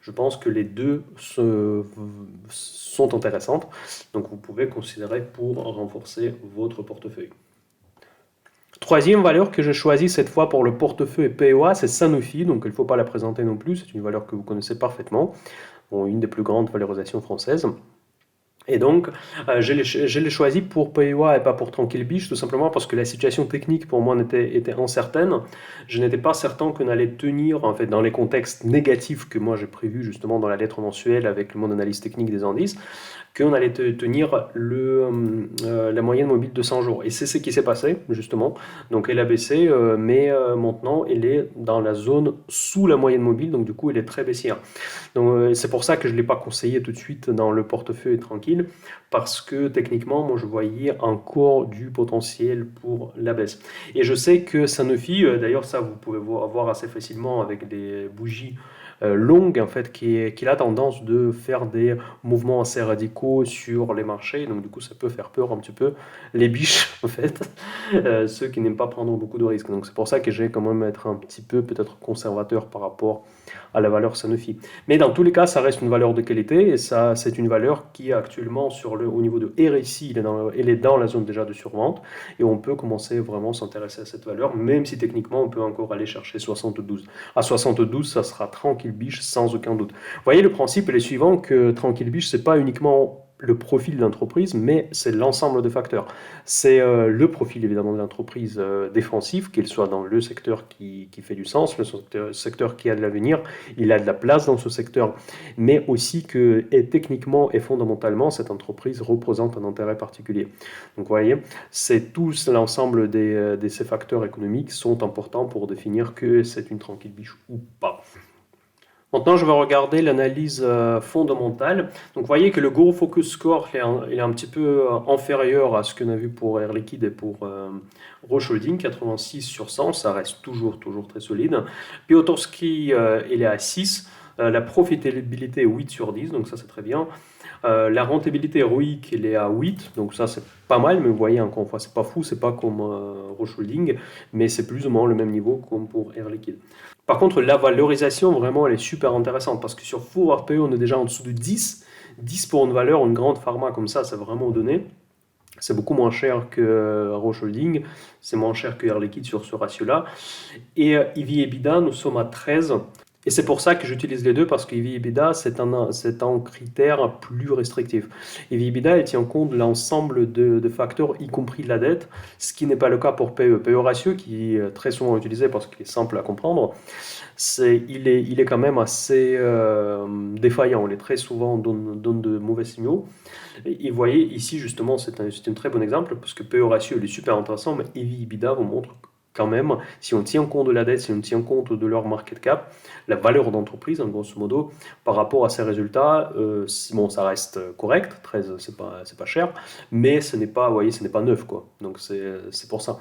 Je pense que les deux sont intéressantes, donc vous pouvez considérer pour renforcer votre portefeuille. Troisième valeur que j'ai choisie cette fois pour le portefeuille PEA, c'est Sanofi, donc il ne faut pas la présenter non plus, c'est une valeur que vous connaissez parfaitement, bon, une des plus grandes valorisations françaises. Et donc, je l'ai choisi pour PEA et pas pour Tranquille Beach, tout simplement parce que la situation technique pour moi était incertaine. Je n'étais pas certain qu'on allait tenir, en fait, dans les contextes négatifs que moi j'ai prévus justement dans la lettre mensuelle avec mon analyse technique des indices, qu'on allait tenir la moyenne mobile de 100 jours. Et c'est ce qui s'est passé, justement. Donc elle a baissé, mais maintenant elle est dans la zone sous la moyenne mobile, donc du coup elle est très baissière. Donc c'est pour ça que je ne l'ai pas conseillé tout de suite dans le portefeuille tranquille, parce que techniquement, moi je voyais encore du potentiel pour la baisse. Et je sais que Sanofi, d'ailleurs ça vous pouvez voir assez facilement avec des bougies longues, en fait, qui a tendance de faire des mouvements assez radicaux sur les marchés. Donc du coup, ça peut faire peur un petit peu les biches, en fait, ceux qui n'aiment pas prendre beaucoup de risques. Donc c'est pour ça que j'ai quand même être un petit peu peut-être conservateur par rapport à la valeur Sanofi. Mais dans tous les cas, ça reste une valeur de qualité et ça, c'est une valeur qui est actuellement au niveau de RSI, elle est dans la zone déjà de survente et on peut commencer vraiment à s'intéresser à cette valeur, même si techniquement on peut encore aller chercher 72. À 72, ça sera Tranquille Beach sans aucun doute. Vous voyez, le principe est le suivant, que Tranquille Beach, c'est pas uniquement le profil de l'entreprise, mais c'est l'ensemble de facteurs. C'est le profil évidemment de l'entreprise défensive, qu'il soit dans le secteur qui fait du sens, le secteur qui a de l'avenir, il a de la place dans ce secteur, mais aussi que techniquement et fondamentalement, cette entreprise représente un intérêt particulier. Donc vous voyez, c'est tout l'ensemble de ces facteurs économiques sont importants pour définir que c'est une tranquille biche ou pas. Maintenant, je vais regarder l'analyse fondamentale. Donc, vous voyez que le Go Focus Score il est un petit peu inférieur à ce qu'on a vu pour Air Liquide et pour Roche Holding, 86 sur 100, ça reste toujours très solide. Piotrowski, il est à 6. La profitabilité est 8 sur 10, donc ça c'est très bien. La rentabilité ROIC, il est à 8, donc ça c'est pas mal, mais vous voyez encore une fois, c'est pas fou, c'est pas comme Roche Holding, mais c'est plus ou moins le même niveau comme pour Air Liquide. Par contre, la valorisation, vraiment, elle est super intéressante parce que sur Forward PE, on est déjà en dessous de 10. 10 pour une valeur, une grande pharma comme ça, c'est vraiment donné. C'est beaucoup moins cher que Roche Holding, c'est moins cher que Air Liquide sur ce ratio-là. Et EV/EBITDA, nous sommes à 13. Et c'est pour ça que j'utilise les deux, parce que EV/EBITDA, c'est un critère plus restrictif. EV/EBITDA, il tient compte de l'ensemble de facteurs, y compris la dette, ce qui n'est pas le cas pour PE. PE ratio, qui est très souvent utilisé parce qu'il est simple à comprendre, il est quand même assez défaillant. Il est très souvent donne de mauvais signaux. Et vous voyez, ici, justement, c'est un très bon exemple, parce que PE ratio, il est super intéressant, mais EV/EBITDA vous montre quand même, si on tient compte de la dette, si on tient compte de leur market cap, la valeur d'entreprise, en grosso modo, par rapport à ces résultats, bon, ça reste correct, 13, c'est pas cher, mais ce n'est pas, vous voyez, ce n'est pas neuf, quoi. Donc c'est pour ça.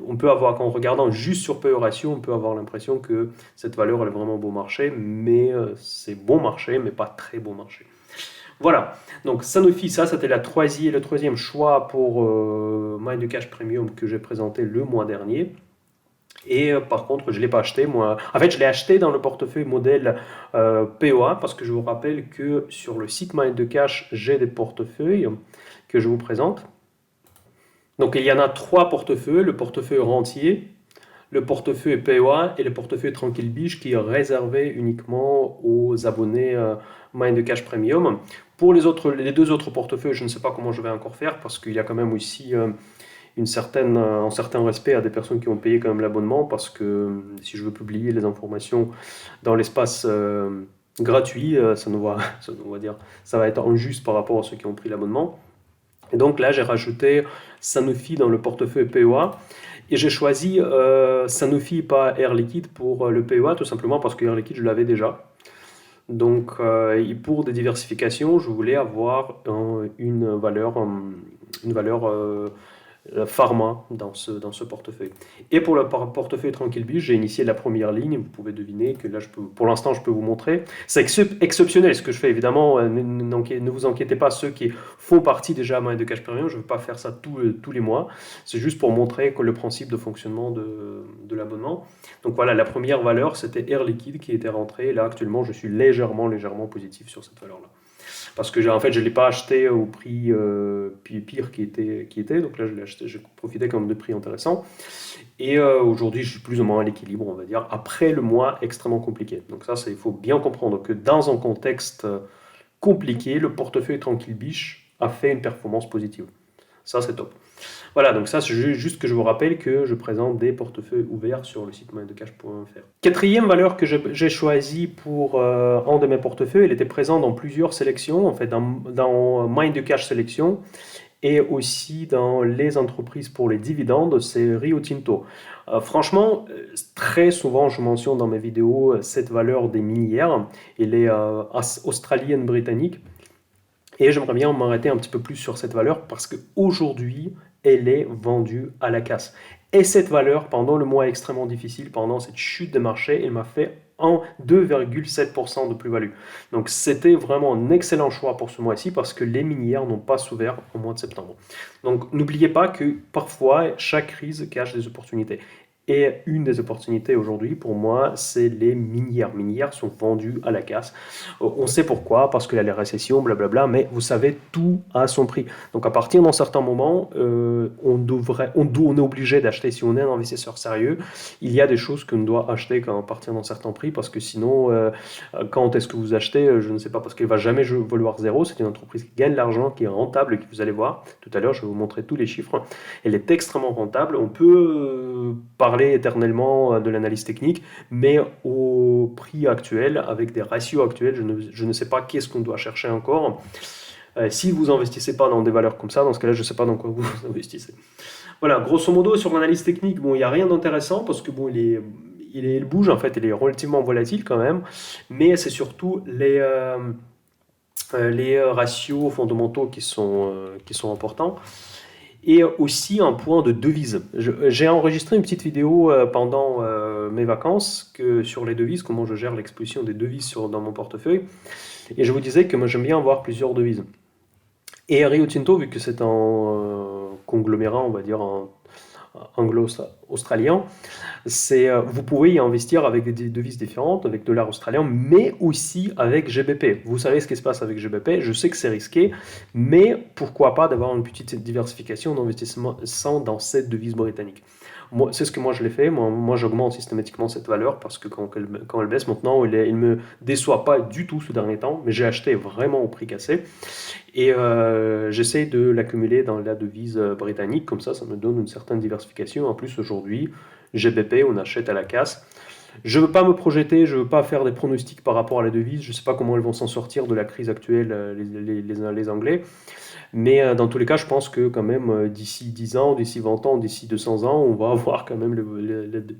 On peut avoir, en regardant juste sur PE ratio, on peut avoir l'impression que cette valeur, elle est vraiment bon marché, mais c'est bon marché, mais pas très bon marché. Voilà, donc Sanofi, ça c'était le troisième choix pour Mind the Cash Premium que j'ai présenté le mois dernier. Et par contre, je ne l'ai pas acheté, moi. En fait, je l'ai acheté dans le portefeuille modèle POA, parce que je vous rappelle que sur le site Mind the Cash, j'ai des portefeuilles que je vous présente. Donc, il y en a 3 portefeuilles, le portefeuille rentier, le portefeuille POA et le portefeuille Tranquille Biche qui est réservé uniquement aux abonnés Mind the Cash Premium. Pour les 2 autres portefeuilles, je ne sais pas comment je vais encore faire, parce qu'il y a quand même aussi un certain respect à des personnes qui ont payé quand même l'abonnement, parce que si je veux publier les informations dans l'espace gratuit, ça va être injuste par rapport à ceux qui ont pris l'abonnement. Et donc là, j'ai rajouté Sanofi dans le portefeuille PEA. Et j'ai choisi Sanofi, pas Air Liquide, pour le PEA, tout simplement parce que Air Liquide, je l'avais déjà. Donc, pour des diversifications, je voulais avoir une valeur pharma dans ce portefeuille. Et pour le portefeuille Tranquille Biche, j'ai initié la première ligne. Vous pouvez deviner que là, pour l'instant, je peux vous montrer. C'est exceptionnel ce que je fais, évidemment. Ne vous inquiétez pas, ceux qui font partie déjà à Moyen de Cash Premium, je ne veux pas faire ça tous les mois. C'est juste pour montrer le principe de fonctionnement de l'abonnement. Donc voilà, la première valeur, c'était Air Liquide qui était rentrée. Là, actuellement, je suis légèrement positif sur cette valeur-là. Parce que en fait, je ne l'ai pas acheté au prix pire qui était. Donc là, je l'ai acheté, j'ai profité quand même de prix intéressants. Et aujourd'hui, je suis plus ou moins à l'équilibre, on va dire, après le mois extrêmement compliqué. Donc ça, il faut bien comprendre que dans un contexte compliqué, le portefeuille Tranquille Biche a fait une performance positive. Ça, c'est top. Voilà, donc ça, c'est juste que je vous rappelle que je présente des portefeuilles ouverts sur le site moyendecash.fr. Quatrième valeur que j'ai choisie pour un de mes portefeuilles, elle était présente dans plusieurs sélections, en fait, dans Mind de Cash Sélection et aussi dans les entreprises pour les dividendes, c'est Rio Tinto. Franchement, très souvent, je mentionne dans mes vidéos cette valeur des minières. Elle est australienne-britannique. Et j'aimerais bien m'arrêter un petit peu plus sur cette valeur parce qu'aujourd'hui, elle est vendue à la casse. Et cette valeur, pendant le mois extrêmement difficile, pendant cette chute de marché, elle m'a fait 2,7% de plus-value. Donc c'était vraiment un excellent choix pour ce mois-ci parce que les minières n'ont pas s'ouvert au mois de septembre. Donc n'oubliez pas que parfois, chaque crise cache des opportunités. Et une des opportunités aujourd'hui, pour moi, c'est les minières. Les minières sont vendues à la casse. On sait pourquoi, parce qu'il y a les récessions, blablabla, mais vous savez, tout a son prix. Donc à partir d'un certain moment, on est obligé d'acheter, si on est un investisseur sérieux, il y a des choses qu'on doit acheter à partir d'un certain prix, parce que sinon, quand est-ce que vous achetez, je ne sais pas, parce qu'elle ne va jamais valoir zéro. C'est une entreprise qui gagne de l'argent, qui est rentable, et que vous allez voir, tout à l'heure, je vais vous montrer tous les chiffres. Elle est extrêmement rentable. On peut parler éternellement de l'analyse technique, mais au prix actuel, avec des ratios actuels, je ne sais pas qu'est-ce qu'on doit chercher encore. Si vous investissez pas dans des valeurs comme ça, dans ce cas-là, je ne sais pas dans quoi vous investissez. Voilà, grosso modo, sur l'analyse technique, bon, il n'y a rien d'intéressant parce que bon, il bouge, en fait, il est relativement volatile quand même, mais c'est surtout les ratios fondamentaux qui sont importants. Et aussi un point de devise. J'ai enregistré une petite vidéo pendant mes vacances sur les devises, comment je gère l'exposition des devises dans mon portefeuille. Et je vous disais que moi j'aime bien avoir plusieurs devises. Et Rio Tinto, vu que c'est un conglomérat, on va dire, anglo-australien, vous pouvez y investir avec des devises différentes, avec dollar australien, mais aussi avec GBP. Vous savez ce qui se passe avec GBP, je sais que c'est risqué, mais pourquoi pas d'avoir une petite diversification d'investissement dans cette devise britannique. C'est ce que moi je l'ai fait, moi j'augmente systématiquement cette valeur parce que quand elle baisse maintenant, elle ne me déçoit pas du tout ce dernier temps, mais j'ai acheté vraiment au prix cassé. Et j'essaie de l'accumuler dans la devise britannique, comme ça me donne une certaine diversification. En plus, aujourd'hui, GBP, on achète à la casse. Je ne veux pas me projeter, je ne veux pas faire des pronostics par rapport à la devise. Je ne sais pas comment elles vont s'en sortir de la crise actuelle, les Anglais. Mais dans tous les cas, je pense que quand même, d'ici 10 ans, d'ici 20 ans, d'ici 200 ans, on va avoir quand même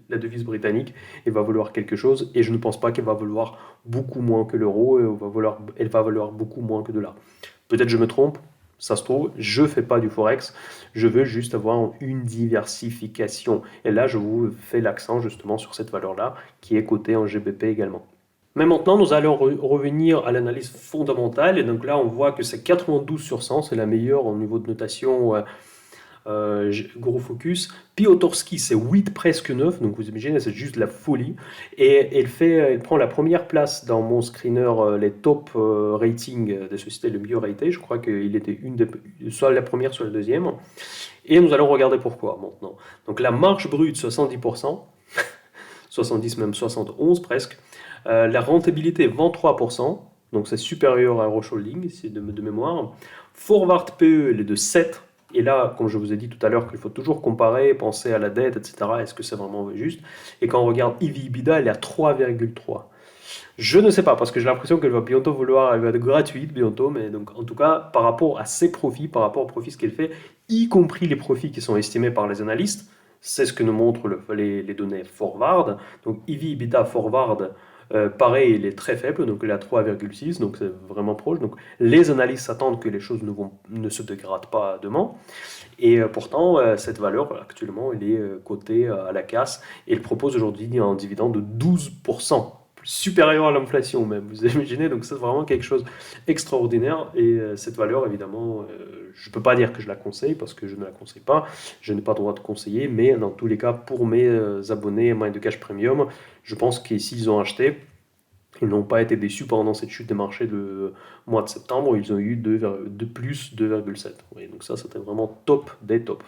la devise britannique. Elle va valoir quelque chose. Et je ne pense pas qu'elle va valoir beaucoup moins que l'euro. Elle va valoir beaucoup moins que $. Peut-être je me trompe, ça se trouve, je ne fais pas du forex, je veux juste avoir une diversification. Et là, je vous fais l'accent justement sur cette valeur-là, qui est cotée en GBP également. Mais maintenant, nous allons revenir à l'analyse fondamentale. Et donc là, on voit que c'est 92 sur 100, c'est la meilleure au niveau de notation Gros Focus. Piotrowski, c'est 8 presque 9, donc vous imaginez, c'est juste la folie. Et elle prend la première place dans mon screener, les top ratings des sociétés le mieux ratées. Je crois qu'il était soit la première, soit la deuxième. Et nous allons regarder pourquoi maintenant. Donc la marge brute, 70%, 70 même 71 presque. La rentabilité, 23%. Donc c'est supérieur à Roche-Holding, c'est de mémoire. Forward PE, elle est de 7. Et là, comme je vous ai dit tout à l'heure, qu'il faut toujours comparer, penser à la dette, etc. Est-ce que c'est vraiment juste? Et quand on regarde EV/EBITDA, elle est à 3,3. Je ne sais pas, parce que j'ai l'impression qu'elle va bientôt elle va être gratuite bientôt, mais donc en tout cas, par rapport à ses profits, par rapport aux profits, ce qu'elle fait, y compris les profits qui sont estimés par les analystes, c'est ce que nous montrent les données forward. Donc EV/EBITDA forward, Pareil, il est très faible, donc il est à 3,6, donc c'est vraiment proche. Donc les analystes s'attendent que les choses ne se dégradent pas demain. Et pourtant, cette valeur, actuellement, elle est cotée à la casse et elle propose aujourd'hui un dividende de 12%, supérieur à l'inflation même. Vous imaginez, donc c'est vraiment quelque chose d'extraordinaire. Et cette valeur, évidemment, je ne peux pas dire que je la conseille parce que je ne la conseille pas. Je n'ai pas le droit de conseiller, mais dans tous les cas, pour mes abonnés Mind de Cash Premium, je pense que s'ils ont acheté, ils n'ont pas été déçus pendant cette chute des marchés de mois de septembre. Ils ont eu de plus 2,7. Oui, donc ça, c'était vraiment top des tops.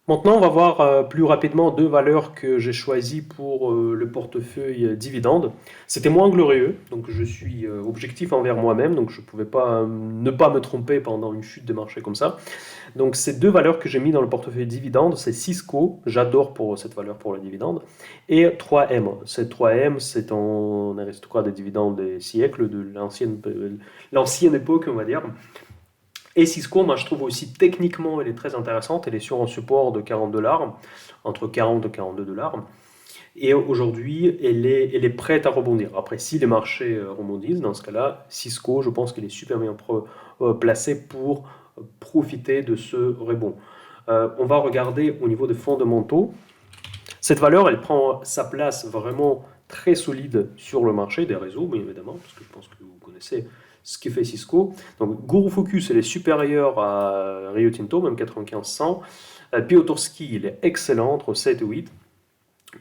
Maintenant, on va voir plus rapidement deux valeurs que j'ai choisies pour le portefeuille dividende. C'était moins glorieux, donc je suis objectif envers moi-même, donc je ne pouvais pas ne pas me tromper pendant une chute de marché comme ça. Donc ces deux valeurs que j'ai mis dans le portefeuille dividende, c'est Cisco, j'adore pour cette valeur pour le dividende, et 3M. Cette 3M, c'est un aristocrate des dividendes des siècles, de l'ancienne époque, on va dire. Et Cisco, moi je trouve aussi techniquement, elle est très intéressante. Elle est sur un support de 40 dollars, entre 40 et 42 dollars. Et aujourd'hui, elle est prête à rebondir. Après, si les marchés rebondissent, dans ce cas-là, Cisco, je pense qu'elle est super bien placée pour profiter de ce rebond. On va regarder au niveau des fondamentaux. Cette valeur, elle prend sa place vraiment très solide sur le marché des réseaux, bien évidemment, parce que je pense que vous connaissez ce que fait Cisco. Donc, Guru Focus, elle est supérieure à Rio Tinto, même 95-100. Piotrowski, il est excellent, entre 7 et 8.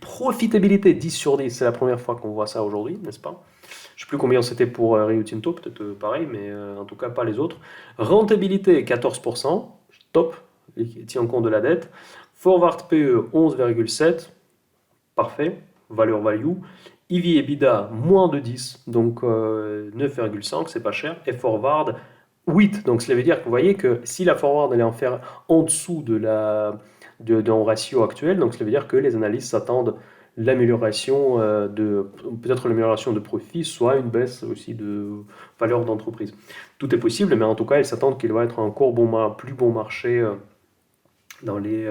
Profitabilité 10 sur 10, c'est la première fois qu'on voit ça aujourd'hui, n'est-ce pas? Je ne sais plus combien c'était pour Rio Tinto, peut-être pareil, mais en tout cas pas les autres. Rentabilité 14%, top, il tient compte de la dette. Forward PE 11,7, parfait, valeur value. EV EBITDA moins de 10, donc 9,5, c'est pas cher. Et forward 8, donc cela veut dire que vous voyez que si la forward elle est en dessous d'un ratio actuel, donc cela veut dire que les analystes s'attendent l'amélioration peut-être l'amélioration de profit, soit une baisse aussi de valeur d'entreprise. Tout est possible, mais en tout cas, ils s'attendent qu'il va être encore plus bon marché dans les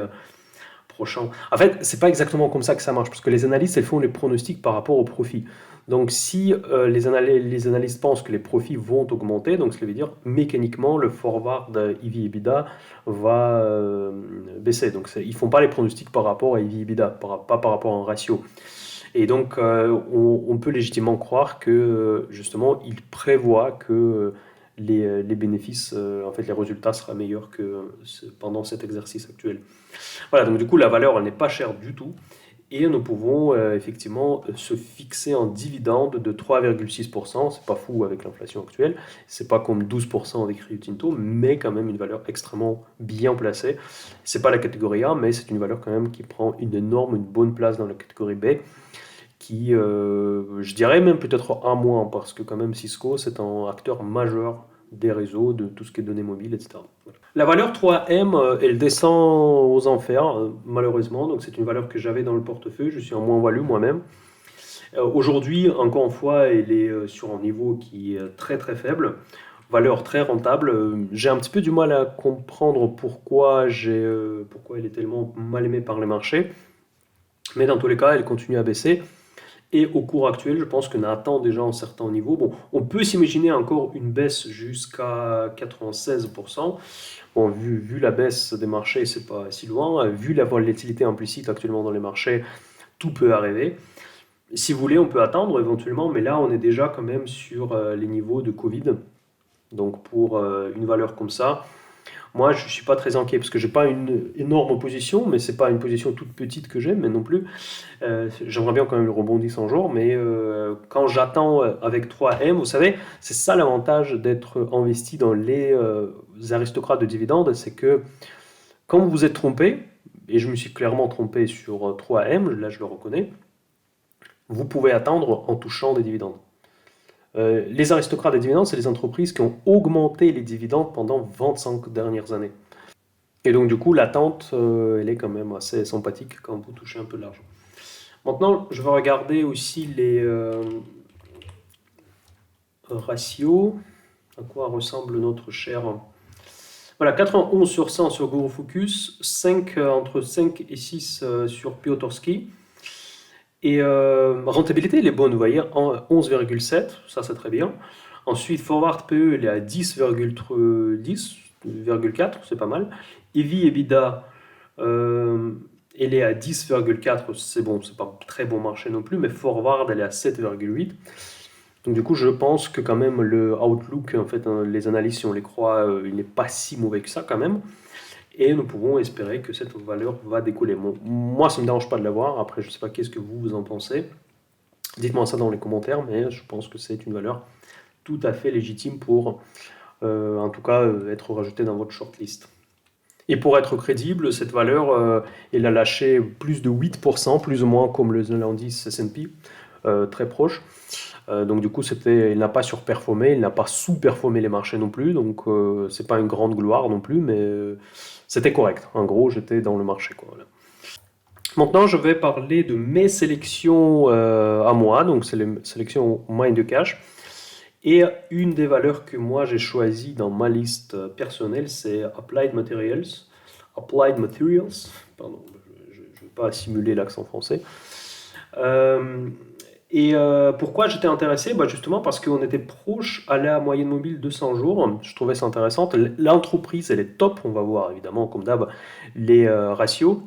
prochains. En fait, c'est pas exactement comme ça que ça marche, parce que les analystes, elles font les pronostics par rapport au profit. Donc, si les analystes pensent que les profits vont augmenter, donc ça veut dire mécaniquement le forward EV/EBITDA va baisser. Donc, ils font pas les pronostics par rapport à EV/EBITDA, pas par rapport à un ratio. Et donc, on peut légitimement croire que justement, ils prévoient que les bénéfices, en fait, les résultats seraient meilleurs que pendant cet exercice actuel. Voilà, donc du coup, la valeur, elle n'est pas chère du tout. Et nous pouvons effectivement se fixer un dividende de 3,6%. C'est pas fou avec l'inflation actuelle. C'est pas comme 12% avec Rio Tinto, mais quand même une valeur extrêmement bien placée. C'est pas la catégorie A, mais c'est une valeur quand même qui prend une bonne place dans la catégorie B. Qui, je dirais même peut-être un moins, parce que quand même Cisco, c'est un acteur majeur des réseaux, de tout ce qui est données mobiles, etc. Voilà. La valeur 3M, elle descend aux enfers, malheureusement. Donc c'est une valeur que j'avais dans le portefeuille. Je suis en moins-value moi-même. Aujourd'hui, encore une fois, elle est sur un niveau qui est très très faible. Valeur très rentable. J'ai un petit peu du mal à comprendre pourquoi elle est tellement mal aimée par les marchés. Mais dans tous les cas, elle continue à baisser. Et au cours actuel, je pense qu'on atteint déjà un certain niveau. Bon, on peut s'imaginer encore une baisse jusqu'à 96%. Bon, vu la baisse des marchés, c'est pas si loin. Vu la volatilité implicite actuellement dans les marchés, tout peut arriver. Si vous voulez, on peut attendre éventuellement, mais là, on est déjà quand même sur les niveaux de Covid. Donc pour une valeur comme ça, moi, je ne suis pas très inquiet parce que je n'ai pas une énorme position, mais ce n'est pas une position toute petite que j'ai, mais non plus. J'aimerais bien quand même le rebondisse un jour, mais quand j'attends avec 3M, vous savez, c'est ça l'avantage d'être investi dans les aristocrates de dividendes, c'est que quand vous vous êtes trompé, et je me suis clairement trompé sur 3M, là je le reconnais, vous pouvez attendre en touchant des dividendes. Les aristocrates des dividendes, c'est les entreprises qui ont augmenté les dividendes pendant 25 dernières années. Et donc du coup, l'attente, elle est quand même assez sympathique quand vous touchez un peu de l'argent. Maintenant, je vais regarder aussi les ratios. À quoi ressemble notre cher... Voilà, 91 sur 100 sur Guru Focus, entre 5 et 6 sur Piotrowski. Et rentabilité, elle est bonne, vous voyez, 11,7, ça c'est très bien. Ensuite, forward PE, il est à 10,4, c'est pas mal. EV, EBITDA, euh, elle est à 10,4, c'est bon, c'est pas un très bon marché non plus, mais forward, elle est à 7,8. Donc du coup, je pense que quand même le outlook, en fait, hein, les analyses, si on les croit, il n'est pas si mauvais que ça quand même. Et nous pouvons espérer que cette valeur va décoller. Bon, moi, ça ne me dérange pas de l'avoir. Après, je ne sais pas qu'est-ce que vous en pensez. Dites-moi ça dans les commentaires, mais je pense que c'est une valeur tout à fait légitime pour, en tout cas, être rajoutée dans votre shortlist. Et pour être crédible, cette valeur, elle a lâché plus de 8%, plus ou moins comme l'indice S&P, très proche. Donc du coup, il n'a pas surperformé, il n'a pas sous-performé les marchés non plus, donc c'est pas une grande gloire non plus, mais c'était correct. En gros, j'étais dans le marché, quoi, voilà. Maintenant, je vais parler de mes sélections à moi, donc c'est les sélections mind de cash. Et une des valeurs que moi j'ai choisies dans ma liste personnelle, c'est Applied Materials. Applied Materials, pardon, je ne vais pas simuler l'accent français. Euh, Pourquoi j'étais intéressé? Bah justement parce qu'on était proche à la moyenne mobile de 100 jours. Je trouvais ça intéressant. L'entreprise, elle est top. On va voir évidemment, comme d'hab, les ratios.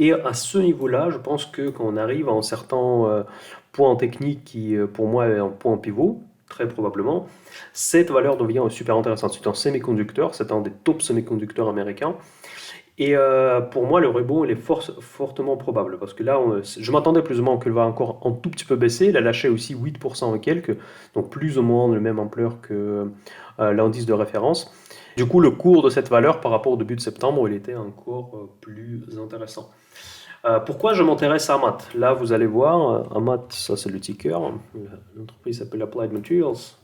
Et à ce niveau-là, je pense que quand on arrive à un certain point technique qui, pour moi, est un point pivot, très probablement, cette valeur devient super intéressante. C'est un semi-conducteur, c'est un des top semi-conducteurs américains. Et pour moi, le rebond, il est fortement probable. Parce que là, je m'attendais plus ou moins qu'elle va encore un tout petit peu baisser. Elle a lâché aussi 8% et quelques, donc plus ou moins de même ampleur que l'indice de référence. Du coup, le cours de cette valeur par rapport au début de septembre, il était encore plus intéressant. Pourquoi je m'intéresse à Amat? Là, vous allez voir, Amat, ça c'est le ticker. L'entreprise s'appelle Applied Materials.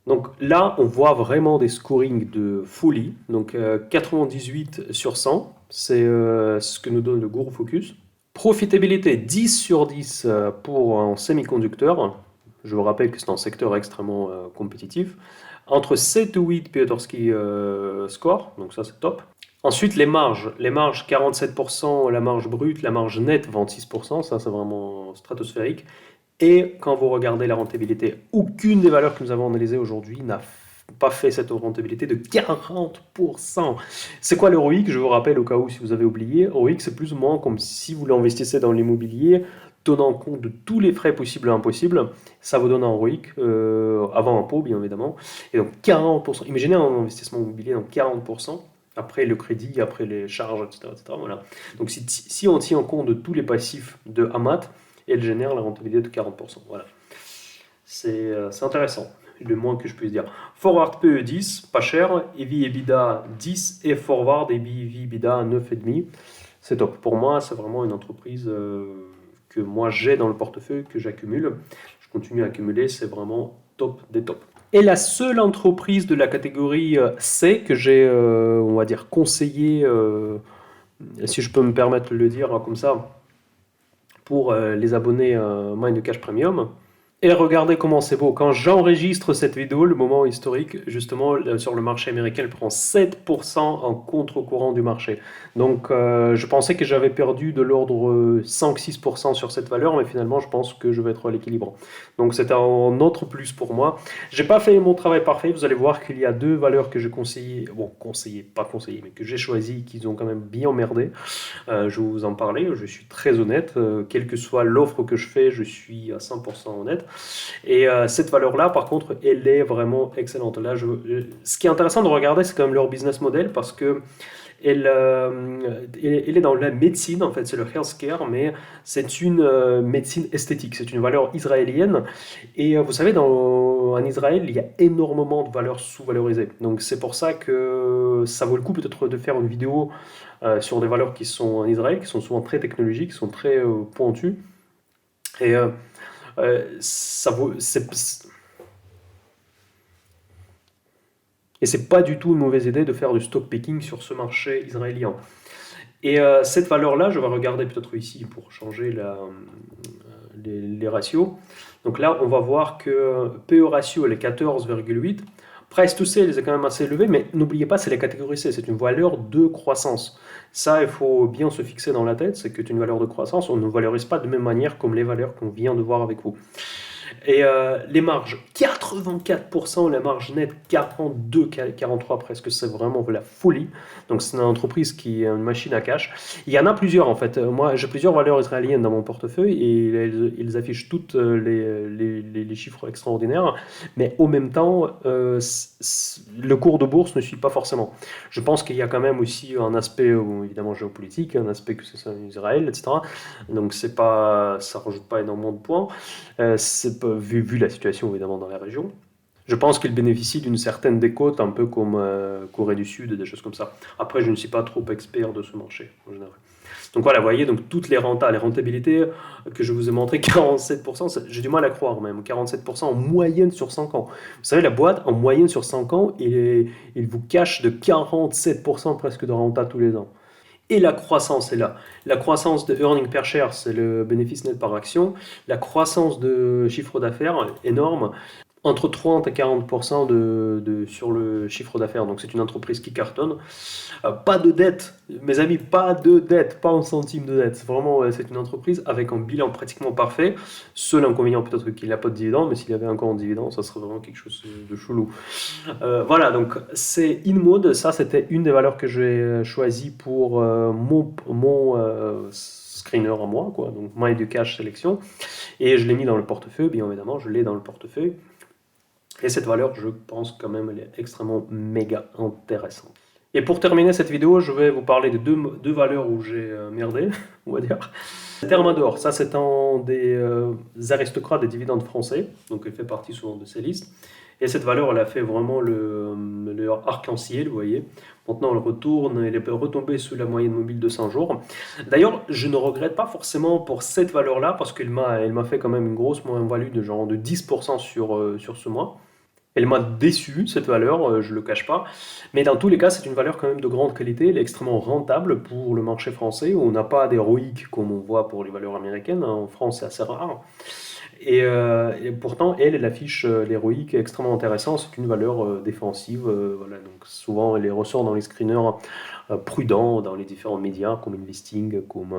Donc là, on voit vraiment des scorings de folie. Donc 98 sur 100, c'est ce que nous donne le Guru Focus. Profitabilité 10 sur 10 pour un semi-conducteur. Je vous rappelle que c'est un secteur extrêmement compétitif. Entre 7 et 8 Piotrowski score, donc ça c'est top. Ensuite, les marges. Les marges 47%, la marge brute, la marge nette 26%, ça c'est vraiment stratosphérique. Et quand vous regardez la rentabilité, aucune des valeurs que nous avons analysées aujourd'hui n'a pas fait cette rentabilité de 40%. C'est quoi le ROIC? Je vous rappelle au cas où si vous avez oublié. ROIC, c'est plus ou moins comme si vous l'investissez dans l'immobilier, tenant compte de tous les frais possibles et impossibles. Ça vous donne un ROIC, avant impôt bien évidemment. Et donc 40%. Imaginez un investissement immobilier dans 40%. Après le crédit, après les charges, etc. etc. Voilà. Donc si on tient compte de tous les passifs de Amat, elle génère la rentabilité de 40%. Voilà. C'est intéressant, le moins que je puisse dire. Forward PE 10, pas cher. EV EBITDA 10 et Forward EV EBITDA 9,5. C'est top. Pour moi, c'est vraiment une entreprise que moi j'ai dans le portefeuille, que j'accumule. Je continue à accumuler, c'est vraiment top des tops. Et la seule entreprise de la catégorie C que j'ai, on va dire, conseillé, si je peux me permettre de le dire comme ça, pour les abonnés Mind Cash Premium. Et regardez comment c'est beau. Quand j'enregistre cette vidéo, le moment historique, justement, sur le marché américain, elle prend 7% en contre-courant du marché. Donc, je pensais que j'avais perdu de l'ordre 5-6% sur cette valeur, mais finalement, je pense que je vais être à l'équilibre. Donc, c'est un autre plus pour moi. J'ai pas fait mon travail parfait. Vous allez voir qu'il y a deux valeurs que j'ai conseillées, bon, conseillées, pas conseillées, mais que j'ai choisies, qui ont quand même bien merdé. Je vais vous en parler, je suis très honnête. Quelle que soit l'offre que je fais, je suis à 100% honnête. Et cette valeur-là, par contre, elle est vraiment excellente. Là, ce qui est intéressant de regarder, c'est quand même leur business model parce que elle est dans la médecine, en fait, c'est le healthcare, mais c'est une médecine esthétique, c'est une valeur israélienne. Et vous savez, en Israël, il y a énormément de valeurs sous-valorisées. Donc c'est pour ça que ça vaut le coup peut-être de faire une vidéo sur des valeurs qui sont en Israël, qui sont souvent très technologiques, qui sont très pointues. Et ça vaut, et c'est pas du tout une mauvaise idée de faire du stock picking sur ce marché israélien. Et cette valeur-là, je vais regarder peut-être ici pour changer les ratios. Donc là, on va voir que PE ratio, elle est 14,8. Price to sales est quand même assez élevé, mais n'oubliez pas, c'est la catégorie C, c'est une valeur de croissance. Ça, il faut bien se fixer dans la tête, c'est que c'est une valeur de croissance, on ne valorise pas de même manière comme les valeurs qu'on vient de voir avec vous. Et les marges, 84%, la marge nette, 42, 43 presque, c'est vraiment la folie. Donc c'est une entreprise qui est une machine à cash. Il y en a plusieurs en fait. Moi, j'ai plusieurs valeurs israéliennes dans mon portefeuille et ils affichent toutes les chiffres extraordinaires. Mais au même temps, le cours de bourse ne suit pas forcément. Je pense qu'il y a quand même aussi un aspect évidemment géopolitique, un aspect que c'est ça, Israël, etc. Donc c'est pas, ça rajoute pas énormément de points. Vu la situation évidemment dans la région. Je pense qu'il bénéficie d'une certaine décote, un peu comme Corée du Sud, des choses comme ça. Après, je ne suis pas trop expert de ce marché en général. Donc voilà, vous voyez, donc toutes les rentabilités que je vous ai montrées, 47%, j'ai du mal à croire même, 47% en moyenne sur 5 ans. Vous savez, la boîte, en moyenne sur 5 ans, il vous cache de 47% presque de renta tous les ans. Et la croissance est là. La croissance de earning per share, c'est le bénéfice net par action. La croissance de chiffre d'affaires, énorme, entre 30 et 40% sur le chiffre d'affaires. Donc c'est une entreprise qui cartonne. Pas de dette, mes amis, pas de dette, pas un centime de dette. C'est vraiment, c'est une entreprise avec un bilan pratiquement parfait. Seul inconvénient peut-être qu'il n'a pas de dividende, mais s'il y avait encore un dividende, ça serait vraiment quelque chose de chelou. Voilà, donc c'est InMode. Ça, c'était une des valeurs que j'ai choisies pour mon screener à moi, quoi. Donc My de Cash Sélection. Et je l'ai mis dans le portefeuille, bien évidemment, je l'ai dans le portefeuille. Et cette valeur, je pense quand même, elle est extrêmement méga intéressante. Et pour terminer cette vidéo, je vais vous parler de deux valeurs où j'ai merdé, on va dire. Thermador, ça c'est un des aristocrates des dividendes français, donc elle fait partie souvent de ces listes. Et cette valeur, elle a fait vraiment le arc-en-ciel, vous voyez. Maintenant, elle retourne, elle est retombée sous la moyenne mobile de 100 jours. D'ailleurs, je ne regrette pas forcément pour cette valeur-là, parce qu'elle m'a fait quand même une grosse moyenne-value de genre de 10% sur ce mois. Elle m'a déçu, cette valeur, je ne le cache pas. Mais dans tous les cas, c'est une valeur quand même de grande qualité. Elle est extrêmement rentable pour le marché français, où on n'a pas des ROIC comme on voit pour les valeurs américaines. En France, c'est assez rare. Et pourtant, elle affiche les ROIC extrêmement intéressants. C'est une valeur défensive. Voilà, donc souvent, elle ressort dans les screeners prudents, dans les différents médias, comme Investing, comme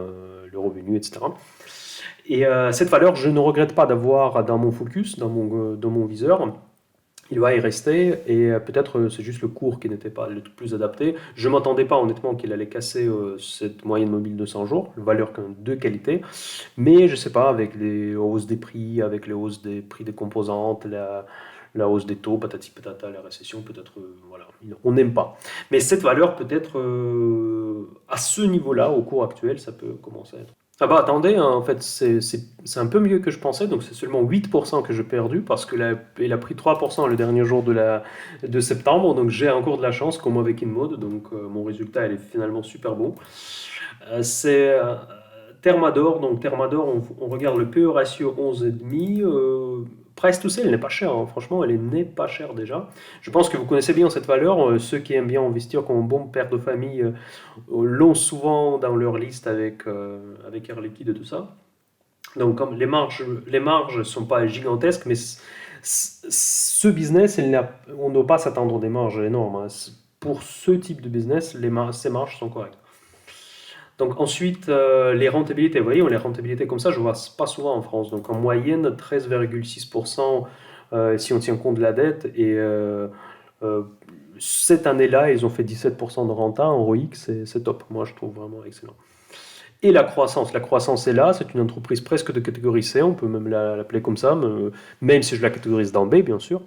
le revenu, etc. Et cette valeur, je ne regrette pas d'avoir dans mon focus, dans mon viseur. Il va y rester et peut-être c'est juste le cours qui n'était pas le plus adapté. Je ne m'attendais pas honnêtement qu'il allait casser cette moyenne mobile de 100 jours, une valeur quand même de qualité. Mais je ne sais pas, avec les hausses des prix, avec les hausses des prix des composantes, la hausse des taux, patati patata, la récession, peut-être, voilà, on n'aime pas. Mais cette valeur peut-être à ce niveau-là, au cours actuel, ça peut commencer à être. Ah bah attendez, hein, en fait c'est un peu mieux que je pensais, donc c'est seulement 8% que j'ai perdu parce qu'il a pris 3% le dernier jour de septembre, donc j'ai encore de la chance comme avec InMode, donc mon résultat il est finalement super bon. C'est Thermador, donc Thermador on regarde le PE ratio 11,5, Price to sale, elle n'est pas chère, hein. Franchement, elle n'est pas chère déjà. Je pense que vous connaissez bien cette valeur. Ceux qui aiment bien investir comme un bon père de famille l'ont souvent dans leur liste avec Air Liquide et tout ça. Donc, comme les marges ne sont pas gigantesques, mais ce business, on ne doit pas s'attendre des marges énormes, hein. Pour ce type de business, ces marges sont correctes. Donc ensuite, les rentabilités, vous voyez, les rentabilités comme ça, je ne vois pas souvent en France. Donc en moyenne, 13,6% si on tient compte de la dette. Et cette année-là, ils ont fait 17% de renta en ROIC, c'est top. Moi, je trouve vraiment excellent. Et la croissance est là, c'est une entreprise presque de catégorie C, on peut même l'appeler comme ça, même si je la catégorise dans B, bien sûr.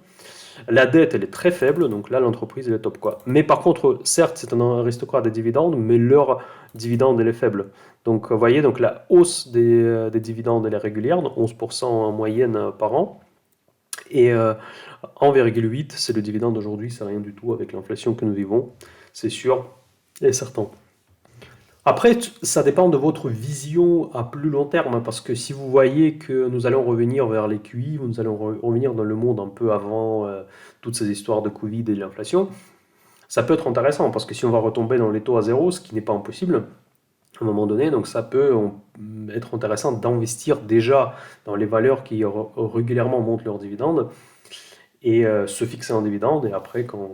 La dette, elle est très faible, donc là, l'entreprise, elle est top, quoi. Mais par contre, certes, c'est un aristocrate des dividendes, mais leur dividende, elle est faible. Donc, vous voyez, donc la hausse des dividendes, elle est régulière, donc 11% en moyenne par an. Et 1,8, c'est le dividende d'aujourd'hui, c'est rien du tout avec l'inflation que nous vivons, c'est sûr et certain. Après, ça dépend de votre vision à plus long terme, hein, parce que si vous voyez que nous allons revenir vers les QI, nous allons revenir dans le monde un peu avant toutes ces histoires de Covid et de l'inflation, ça peut être intéressant, parce que si on va retomber dans les taux à zéro, ce qui n'est pas impossible, à un moment donné, donc ça peut être intéressant d'investir déjà dans les valeurs qui régulièrement montent leurs dividendes, et se fixer un dividende. Et après, quand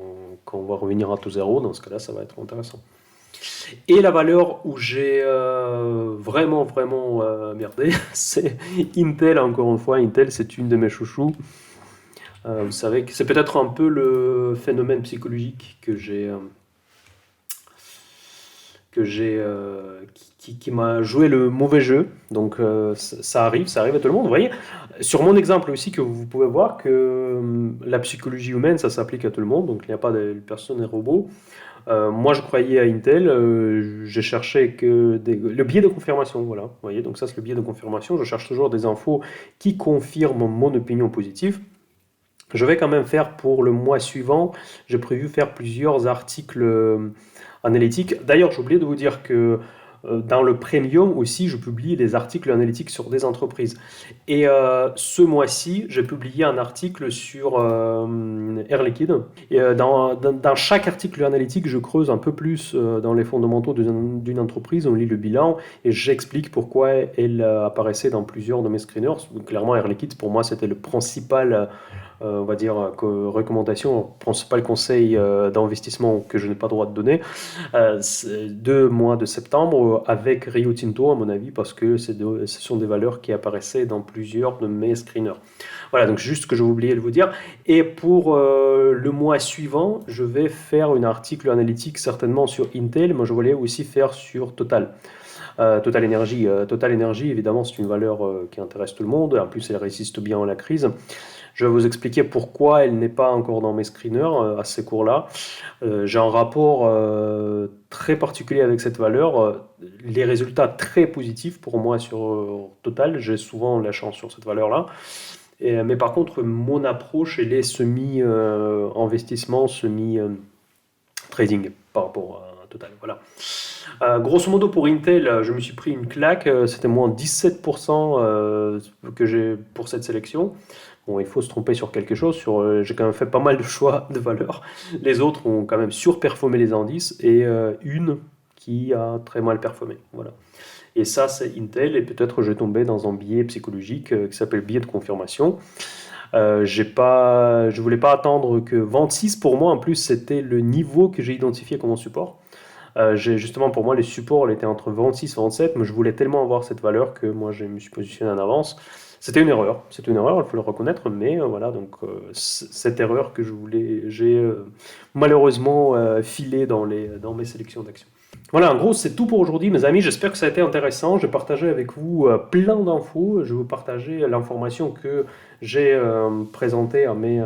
on va revenir à taux zéro, dans ce cas-là, ça va être intéressant. Et la valeur où j'ai vraiment, vraiment merdé, c'est Intel, encore une fois. Intel, c'est une de mes chouchous. Vous savez que c'est peut-être un peu le phénomène psychologique qui m'a joué le mauvais jeu. Donc ça arrive à tout le monde. Vous voyez, sur mon exemple aussi, que vous pouvez voir que la psychologie humaine, ça s'applique à tout le monde. Donc il n'y a pas de personne et robot. Moi, je croyais à Intel, j'ai cherché le biais de confirmation, voilà. Vous voyez, donc ça c'est le biais de confirmation. Je cherche toujours des infos qui confirment mon opinion positive. Je vais quand même faire pour le mois suivant, j'ai prévu faire plusieurs articles analytiques. D'ailleurs, j'ai oublié de vous dire que dans le Premium aussi, je publie des articles analytiques sur des entreprises. Et ce mois-ci, j'ai publié un article sur Air Liquide. Et, dans chaque article analytique, je creuse un peu plus dans les fondamentaux d'une entreprise, on lit le bilan et j'explique pourquoi elle apparaissait dans plusieurs de mes screeners. Clairement, Air Liquide, pour moi, c'était le principal on va dire, recommandation, principal conseil d'investissement que je n'ai pas le droit de donner, de mois de septembre avec Rio Tinto, à mon avis, parce que ce sont des valeurs qui apparaissaient dans plusieurs de mes screeners. Voilà, donc juste ce que j'ai oublié de vous dire. Et pour le mois suivant, je vais faire un article analytique certainement sur Intel, mais je voulais aussi faire sur Total. Total Energy. Total Energy, évidemment, c'est une valeur qui intéresse tout le monde. En plus, elle résiste bien à la crise. Je vais vous expliquer pourquoi elle n'est pas encore dans mes screeners à ces cours-là. J'ai un rapport très particulier avec cette valeur. Les résultats très positifs pour moi sur Total. J'ai souvent la chance sur cette valeur-là. Mais par contre, mon approche, elle est semi-investissement, semi-trading par rapport à Total. Voilà. Grosso modo, pour Intel, je me suis pris une claque. C'était moins 17% que j'ai pour cette sélection. Bon, il faut se tromper sur quelque chose. J'ai quand même fait pas mal de choix de valeurs. Les autres ont quand même surperformé les indices et une qui a très mal performé. Voilà. Et ça, c'est Intel. Et peut-être j'ai tombé dans un biais psychologique qui s'appelle biais de confirmation. Je voulais pas attendre que 26 pour moi. En plus, c'était le niveau que j'ai identifié comme un support. Justement, pour moi, les supports étaient entre 26 et 27, mais je voulais tellement avoir cette valeur que moi, je me suis positionné en avance. C'était une erreur, il faut le reconnaître, mais voilà, donc cette erreur que j'ai malheureusement filé dans mes sélections d'actions. Voilà, en gros, c'est tout pour aujourd'hui, mes amis. J'espère que ça a été intéressant. J'ai partagé avec vous plein d'infos. Je vais vous partager l'information que j'ai présentée à mes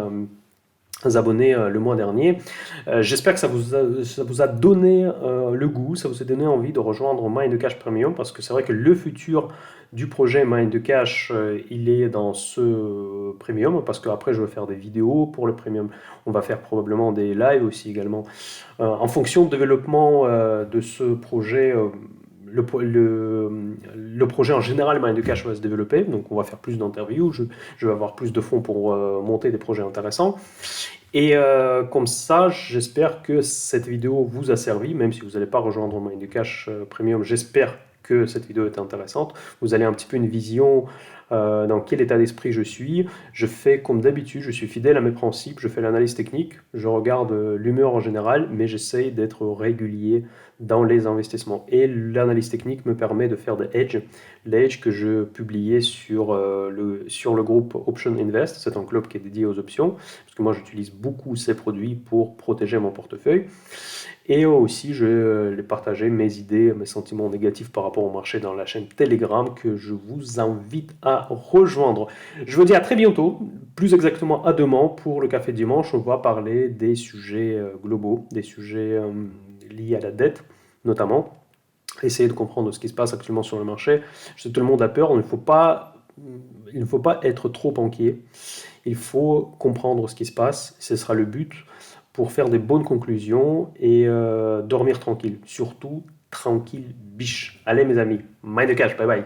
abonnés le mois dernier. J'espère que ça vous a donné le goût, ça vous a donné envie de rejoindre Mind Cash Premium, parce que c'est vrai que le futur du projet Mind Cash, il est dans ce premium, parce qu'après je vais faire des vidéos pour le premium. On va faire probablement des lives aussi également. En fonction du développement de ce projet, le projet en général Mind Cash va se développer, donc on va faire plus d'interviews, je vais avoir plus de fonds pour monter des projets intéressants. Et comme ça, j'espère que cette vidéo vous a servi, même si vous n'allez pas rejoindre Mind Cash Premium, j'espère que cette vidéo est intéressante. Vous avez un petit peu une vision dans quel état d'esprit je suis. Je fais comme d'habitude, je suis fidèle à mes principes, je fais l'analyse technique, je regarde l'humeur en général, mais j'essaye d'être régulier dans les investissements. Et l'analyse technique me permet de faire des hedges. Les hedges que je publiais sur le groupe Option Invest, c'est un club qui est dédié aux options, parce que moi j'utilise beaucoup ces produits pour protéger mon portefeuille. Et aussi, je vais partager mes idées, mes sentiments négatifs par rapport au marché dans la chaîne Telegram que je vous invite à rejoindre. Je vous dis à très bientôt, plus exactement à demain pour le café dimanche. On va parler des sujets globaux, des sujets liés à la dette notamment. Essayer de comprendre ce qui se passe actuellement sur le marché. Je sais que tout le monde a peur, il ne faut pas être trop inquiet. Il faut comprendre ce qui se passe, ce sera le but pour faire des bonnes conclusions et dormir tranquille. Surtout, tranquille, biche. Allez mes amis, Mind the Cash, bye bye.